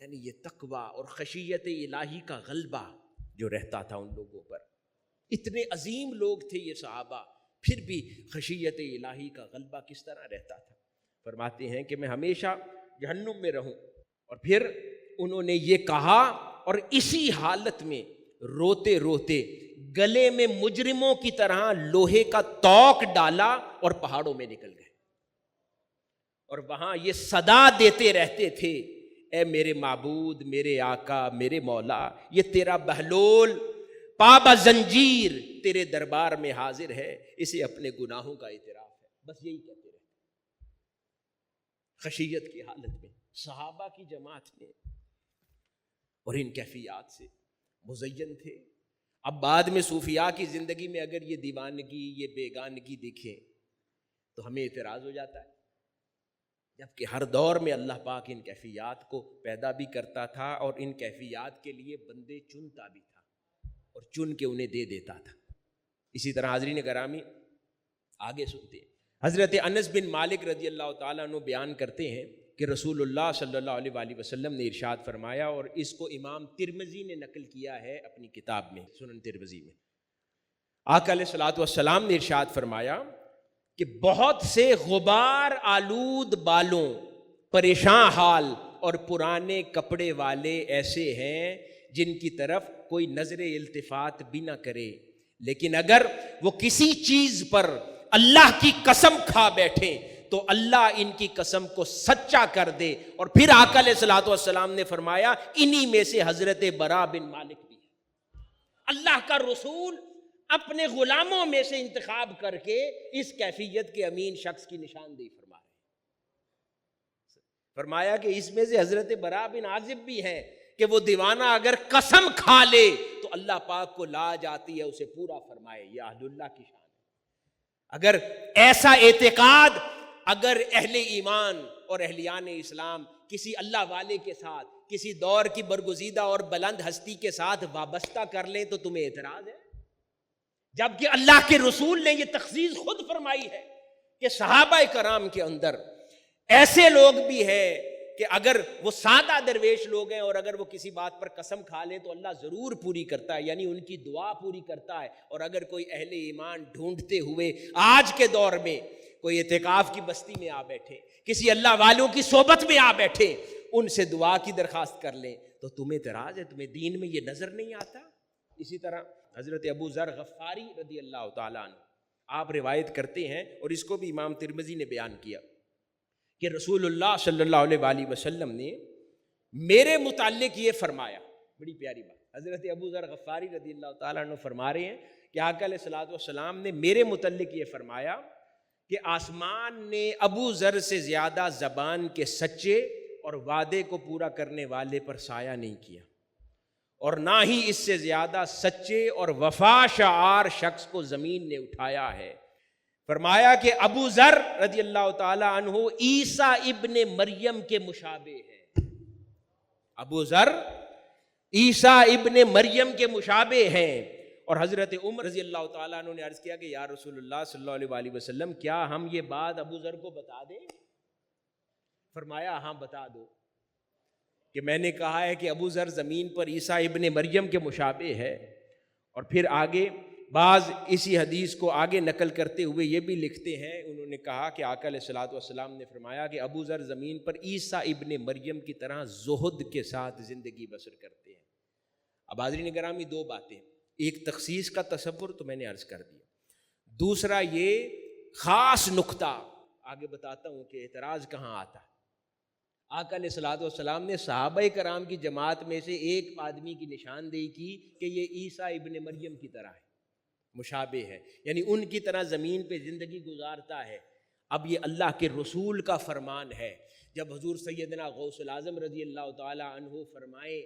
یعنی یہ تقویٰ اور خشیت الہی کا غلبہ جو رہتا تھا ان لوگوں پر. اتنے عظیم لوگ تھے یہ صحابہ، پھر بھی خشیت الہی کا غلبہ کس طرح رہتا تھا؟ فرماتے ہیں کہ میں ہمیشہ جہنم میں رہوں. اور پھر انہوں نے یہ کہا اور اسی حالت میں روتے روتے گلے میں مجرموں کی طرح لوہے کا توق ڈالا اور پہاڑوں میں نکل گئے. اور وہاں یہ صدا دیتے رہتے تھے اے میرے معبود، میرے آقا، میرے مولا، یہ تیرا بہلول پابا زنجیر تیرے دربار میں حاضر ہے، اسے اپنے گناہوں کا اعتراف ہے. بس یہی کہتے رہتے خشیت کی حالت میں صحابہ کی جماعت میں، اور ان کیفیات سے مزین تھے. اب بعد میں صوفیاء کی زندگی میں اگر یہ دیوانگی، یہ بیگانگی دیکھیں تو ہمیں اعتراض ہو جاتا ہے، جبکہ ہر دور میں اللہ پاک ان کیفیات کو پیدا بھی کرتا تھا اور ان کیفیات کے لیے بندے چنتا بھی تھا اور چن کے انہیں دے دیتا تھا. اسی طرح حاضرین گرامی آگے سنتے ہیں. حضرت انس بن مالک رضی اللہ تعالیٰ عنہ بیان کرتے ہیں کہ رسول اللہ صلی اللہ علیہ وآلہ وسلم نے ارشاد فرمایا، اور اس کو امام ترمذی نے نقل کیا ہے اپنی کتاب میں سنن ترمذی میں. آقا علیہ الصلوۃ والسلام نے ارشاد فرمایا کہ بہت سے غبار آلود بالوں، پریشان حال اور پرانے کپڑے والے ایسے ہیں جن کی طرف کوئی نظر التفات بھی نہ کرے، لیکن اگر وہ کسی چیز پر اللہ کی قسم کھا بیٹھے تو اللہ ان کی قسم کو سچا کر دے. اور پھر آقا علیہ الصلوۃ والسلام نے فرمایا انہی میں سے حضرت برا بن مالک بھی ہے. اللہ کا رسول اپنے غلاموں میں سے انتخاب کر کے اس کیفیت کے امین شخص کی نشاندہی فرما رہے ہیں. فرمایا کہ اس میں سے حضرت براء بن عازب بھی ہیں کہ وہ دیوانہ اگر قسم کھا لے تو اللہ پاک کو لاج آتی ہے اسے پورا فرمائے. یہ اہل اللہ کی شان ہے. اگر ایسا اعتقاد اگر اہل ایمان اور اہلیان اسلام کسی اللہ والے کے ساتھ کسی دور کی برگزیدہ اور بلند ہستی کے ساتھ وابستہ کر لیں تو تمہیں اعتراض ہے؟ جبکہ اللہ کے رسول نے یہ تخصیص خود فرمائی ہے کہ صحابہ کرام کے اندر ایسے لوگ بھی ہیں کہ اگر وہ سادہ درویش لوگ ہیں اور اگر وہ کسی بات پر قسم کھا لیں تو اللہ ضرور پوری کرتا ہے، یعنی ان کی دعا پوری کرتا ہے. اور اگر کوئی اہل ایمان ڈھونڈتے ہوئے آج کے دور میں کوئی اعتکاف کی بستی میں آ بیٹھے، کسی اللہ والوں کی صحبت میں آ بیٹھے، ان سے دعا کی درخواست کر لیں تو تمہیں اعتراض ہے؟ تمہیں دین میں یہ نظر نہیں آتا؟ اسی طرح حضرت ابو ذر غفاری رضی اللہ تعالیٰ عنہ آپ روایت کرتے ہیں، اور اس کو بھی امام ترمذی نے بیان کیا کہ رسول اللہ صلی اللہ علیہ وآلہ وسلم نے میرے متعلق یہ فرمایا. بڑی پیاری بات. حضرت ابو ذر غفاری رضی اللہ تعالیٰ عنہ فرما رہے ہیں کہ آقا علیہ الصلوۃ والسلام نے میرے متعلق یہ فرمایا کہ آسمان نے ابو ذر سے زیادہ زبان کے سچے اور وعدے کو پورا کرنے والے پر سایہ نہیں کیا، اور نہ ہی اس سے زیادہ سچے اور وفا شعار شخص کو زمین نے اٹھایا ہے. فرمایا کہ ابو ذر رضی اللہ تعالی عنہ عیسیٰ ابن مریم کے مشابہ ہے. ابو ذر عیسیٰ ابن مریم کے مشابہ ہیں. اور حضرت عمر رضی اللہ تعالیٰ عنہ نے عرض کیا کہ یا رسول اللہ صلی اللہ علیہ وآلہ وسلم کیا ہم یہ بات ابو ذر کو بتا دیں؟ فرمایا ہاں بتا دو کہ میں نے کہا ہے کہ ابو ذر زمین پر عیسیٰ ابن مریم کے مشابہ ہے. اور پھر آگے بعض اسی حدیث کو آگے نقل کرتے ہوئے یہ بھی لکھتے ہیں، انہوں نے کہا کہ آقا علیہ الصلوۃ والسلام نے فرمایا کہ ابو ذر زمین پر عیسیٰ ابن مریم کی طرح زہد کے ساتھ زندگی بسر کرتے ہیں. اب حاضرین گرامی دو باتیں، ایک تخصیص کا تصور تو میں نے عرض کر دیا، دوسرا یہ خاص نقطہ آگے بتاتا ہوں کہ اعتراض کہاں آتا ہے. آقا علیہ الصلوۃ والسلام نے صحابہ کرام کی جماعت میں سے ایک آدمی کی نشاندہی کی کہ یہ عیسیٰ ابن مریم کی طرح ہے، مشابہ ہے، یعنی ان کی طرح زمین پہ زندگی گزارتا ہے. اب یہ اللہ کے رسول کا فرمان ہے. جب حضور سیدنا غوث العظم رضی اللہ تعالی عنہ فرمائے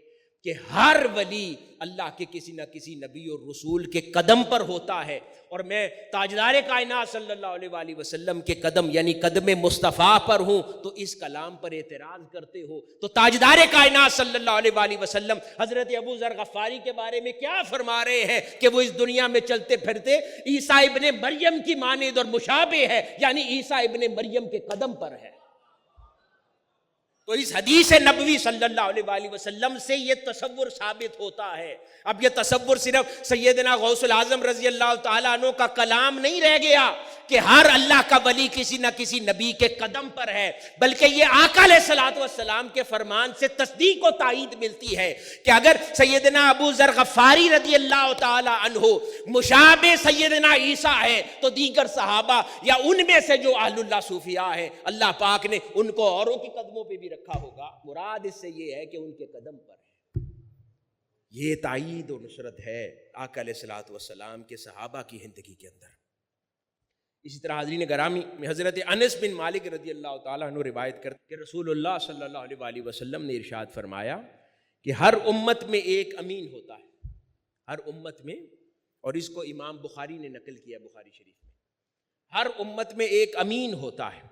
کہ ہر ولی اللہ کے کسی نہ کسی نبی اور رسول کے قدم پر ہوتا ہے، اور میں تاجدار کائنات صلی اللہ علیہ وآلہ وسلم کے قدم یعنی قدم مصطفیٰ پر ہوں، تو اس کلام پر اعتراض کرتے ہو. تو تاجدار کائنات صلی اللہ علیہ وآلہ وسلم حضرت ابو ذر غفاری کے بارے میں کیا فرما رہے ہیں کہ وہ اس دنیا میں چلتے پھرتے عیسیٰ ابن مریم کی مانند اور مشابہ ہے، یعنی عیسیٰ ابن مریم کے قدم پر ہے. تو اس حدیث نبوی صلی اللہ علیہ وآلہ وسلم سے یہ تصور ثابت ہوتا ہے. اب یہ تصور صرف سیدنا غوث العظم رضی اللہ تعالیٰ عنہ کا کلام نہیں رہ گیا کہ ہر اللہ کا ولی کسی نہ کسی نبی کے قدم پر ہے، بلکہ یہ آقا علیہ الصلوۃ والسلام کے فرمان سے تصدیق و تائید ملتی ہے کہ اگر سیدنا ابو ذر غفاری رضی اللہ تعالیٰ عنہ مشابہ سیدنا عیسیٰ ہے تو دیگر صحابہ یا ان میں سے جو اہل اللہ صوفیاء ہیں اللہ پاک نے ان کو اوروں کے قدموں پہ بھی رکھا ہوگا. مراد اس سے یہ ہے کہ ان کے قدم پر ہے. یہ تائید و نصرت ہے آقا علیہ الصلوۃ والسلام کے صحابہ کی زندگی کے اندر. اسی طرح حاضرین گرامی میں حضرت انس بن مالک رضی اللہ تعالیٰ عنہ روایت کرتے کہ رسول اللہ صلی اللہ علیہ وآلہ وسلم نے ارشاد فرمایا کہ ہر امت میں ایک امین ہوتا ہے، ہر امت میں، اور اس کو امام بخاری نے نقل کیا بخاری شریف میں، ہر امت میں ایک امین ہوتا ہے،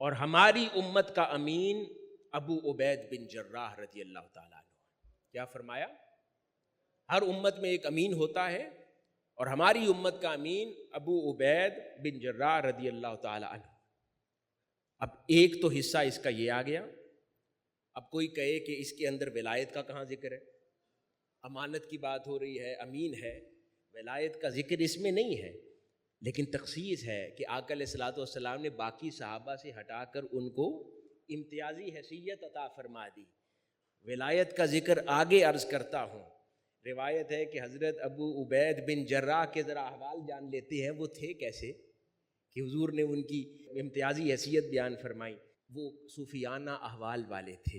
اور ہماری امت کا امین ابو عبید بن جراح رضی اللہ تعالیٰ عنہ. کیا فرمایا؟ ہر امت میں ایک امین ہوتا ہے اور ہماری امت کا امین ابو عبید بن جراح رضی اللہ تعالیٰ عنہ. اب ایک تو حصہ اس کا یہ آ گیا. اب کوئی کہے کہ اس کے اندر ولایت کا کہاں ذکر ہے؟ امانت کی بات ہو رہی ہے، امین ہے، ولایت کا ذکر اس میں نہیں ہے. لیکن تخصیص ہے کہ آقا علیہ الصلوۃ والسلام نے باقی صحابہ سے ہٹا کر ان کو امتیازی حیثیت عطا فرما دی. ولایت کا ذکر آگے عرض کرتا ہوں. روایت ہے کہ حضرت ابو عبید بن جراح کے ذرا احوال جان لیتے ہیں، وہ تھے کیسے کہ حضور نے ان کی امتیازی حیثیت بیان فرمائی. وہ صوفیانہ احوال والے تھے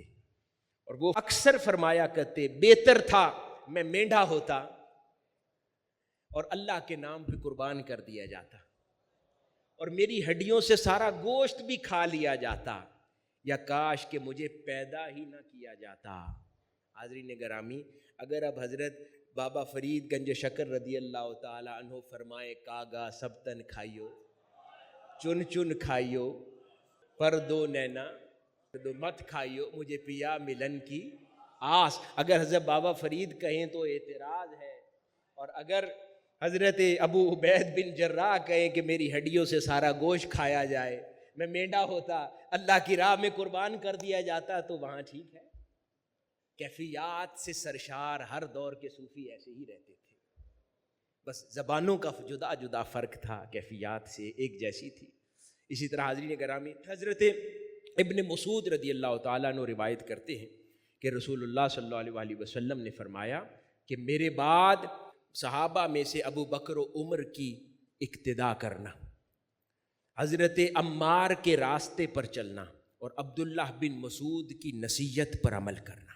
اور وہ اکثر فرمایا کرتے بہتر تھا میں مینڈھا ہوتا اور اللہ کے نام پہ قربان کر دیا جاتا اور میری ہڈیوں سے سارا گوشت بھی کھا لیا جاتا، یا کاش کہ مجھے پیدا ہی نہ کیا جاتا۔ حاضرین گرامی، اگر اب حضرت بابا فرید گنج شکر رضی اللہ تعالی عنہ فرمائے کاگا سب تن کھائیو، چن چن کھائیو، پر دو نینا دو مت کھائیو، مجھے پیا ملن کی آس، اگر حضرت بابا فرید کہیں تو اعتراض ہے، اور اگر حضرت ابو عبید بن جراح کہیں کہ میری ہڈیوں سے سارا گوشت کھایا جائے، میں مینڈا ہوتا، اللہ کی راہ میں قربان کر دیا جاتا، تو وہاں ٹھیک ہے۔ کیفیات سے سرشار ہر دور کے صوفی ایسے ہی رہتے تھے، بس زبانوں کا جدا جدا فرق تھا، کیفیات سے ایک جیسی تھی۔ اسی طرح حاضرین گرامی، حضرت ابن مسعود رضی اللہ تعالیٰ عنہ روایت کرتے ہیں کہ رسول اللہ صلی اللہ علیہ وسلم نے فرمایا کہ میرے بعد صحابہ میں سے ابو بکر و عمر کی اقتداء کرنا، حضرت عمار کے راستے پر چلنا، اور عبداللہ بن مسعود کی نصیحت پر عمل کرنا۔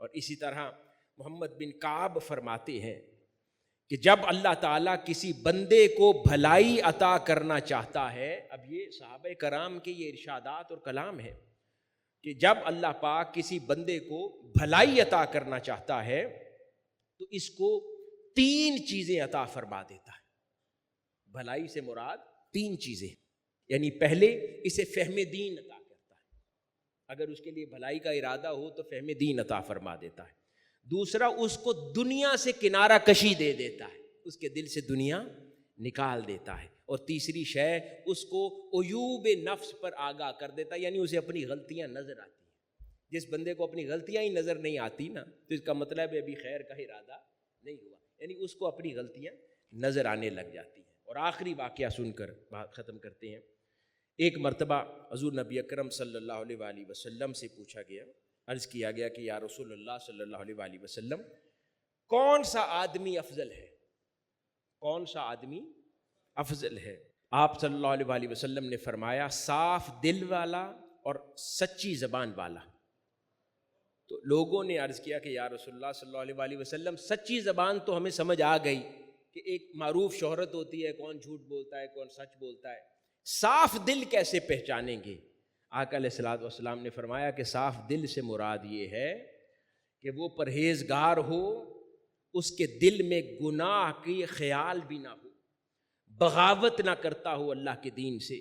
اور اسی طرح محمد بن کعب فرماتے ہیں کہ جب اللہ تعالیٰ کسی بندے کو بھلائی عطا کرنا چاہتا ہے، اب یہ صحابہ کرام کے یہ ارشادات اور کلام ہے کہ جب اللہ پاک کسی بندے کو بھلائی عطا کرنا چاہتا ہے تو اس کو 3 چیزیں عطا فرما دیتا ہے۔ بھلائی سے مراد 3 چیزیں، یعنی پہلے اسے فہم دین عطا کرتا ہے، اگر اس کے لیے بھلائی کا ارادہ ہو تو فہم دین عطا فرما دیتا ہے۔ دوسرا، اس کو دنیا سے کنارہ کشی دے دیتا ہے، اس کے دل سے دنیا نکال دیتا ہے۔ اور تیسری شے، اس کو عیوب نفس پر آگاہ کر دیتا ہے، یعنی اسے اپنی غلطیاں نظر آتی ہیں۔ جس بندے کو اپنی غلطیاں ہی نظر نہیں آتی نا، تو اس کا مطلب ہے ابھی خیر کا ارادہ نہیں ہوا، یعنی اس کو اپنی غلطیاں نظر آنے لگ جاتی ہیں۔ اور آخری واقعہ سن کر بات ختم کرتے ہیں۔ ایک مرتبہ حضور نبی اکرم صلی اللہ علیہ وآلہ وسلم سے پوچھا گیا، عرض کیا گیا کہ یا رسول اللہ صلی اللہ علیہ وآلہ وسلم، کون سا آدمی افضل ہے؟ کون سا آدمی افضل ہے؟ آپ صلی اللہ علیہ وآلہ وسلم نے فرمایا، صاف دل والا اور سچی زبان والا۔ تو لوگوں نے عرض کیا کہ یا رسول اللہ صلی اللہ علیہ وآلہ وسلم، سچی زبان تو ہمیں سمجھ آ گئی کہ ایک معروف شہرت ہوتی ہے، کون جھوٹ بولتا ہے کون سچ بولتا ہے، صاف دل کیسے پہچانیں گے؟ آقا علیہ الصلوۃ والسلام نے فرمایا کہ صاف دل سے مراد یہ ہے کہ وہ پرہیزگار ہو، اس کے دل میں گناہ کی خیال بھی نہ ہو، بغاوت نہ کرتا ہو اللہ کے دین سے،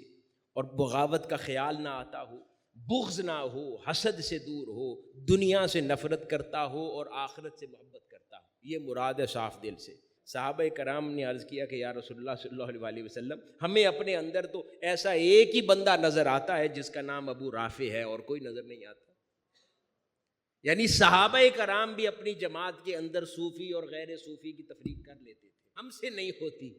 اور بغاوت کا خیال نہ آتا ہو، بغض نہ ہو، حسد سے دور ہو، دنیا سے نفرت کرتا ہو اور آخرت سے محبت کرتا ہو، یہ مراد ہے صاف دل سے۔ صحابہ کرام نے عرض کیا کہ یا رسول اللہ صلی اللہ علیہ وآلہ وسلم، ہمیں اپنے اندر تو ایسا ایک ہی بندہ نظر آتا ہے جس کا نام ابو رافع ہے، اور کوئی نظر نہیں آتا۔ یعنی صحابہ کرام بھی اپنی جماعت کے اندر صوفی اور غیر صوفی کی تفریق کر لیتے تھے، ہم سے نہیں ہوتی،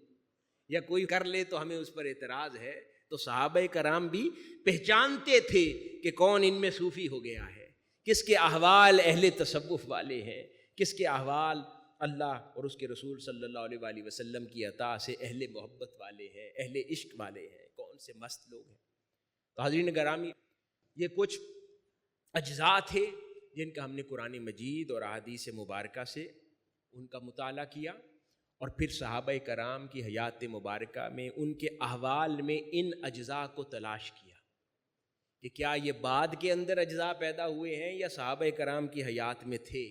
یا کوئی کر لے تو ہمیں اس پر اعتراض ہے۔ تو صحابہ کرام بھی پہچانتے تھے کہ کون ان میں صوفی ہو گیا ہے، کس کے احوال اہل تصوف والے ہیں، کس کے احوال اللہ اور اس کے رسول صلی اللہ علیہ وآلہ وسلم کی عطا سے اہل محبت والے ہیں، اہل عشق والے ہیں، کون سے مست لوگ ہیں۔ تو حاضرین گرامی، یہ کچھ اجزاء تھے جن کا ہم نے قرآن مجید اور احادیث مبارکہ سے ان کا مطالعہ کیا، اور پھر صحابہ کرام کی حیات مبارکہ میں ان کے احوال میں ان اجزاء کو تلاش کیا کہ کیا یہ بعد کے اندر اجزاء پیدا ہوئے ہیں یا صحابہ کرام کی حیات میں تھے۔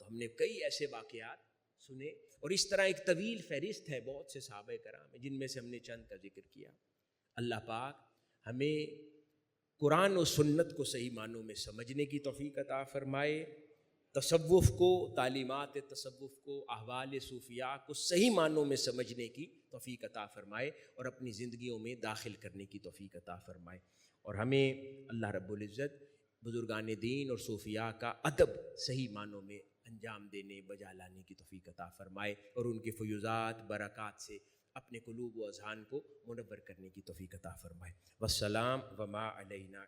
تو ہم نے کئی ایسے واقعات سنے، اور اس طرح ایک طویل فہرست ہے بہت سے صحابہ کرام ہیں جن میں سے ہم نے چند کا ذکر کیا۔ اللہ پاک ہمیں قرآن و سنت کو صحیح معنوں میں سمجھنے کی توفیق عطا فرمائے، تصوف کو، تعلیمات تصوف کو، احوال صوفیاء کو صحیح معنوں میں سمجھنے کی توفیق عطا فرمائے، اور اپنی زندگیوں میں داخل کرنے کی توفیق عطا فرمائے، اور ہمیں اللہ رب العزت بزرگان دین اور صوفیاء کا ادب صحیح معنوں میں انجام دینے بجا لانے کی توفیق عطا فرمائے، اور ان کے فیوزات برکات سے اپنے قلوب و اذہان کو منور کرنے کی توفیق عطا فرمائے۔ والسلام وما علینا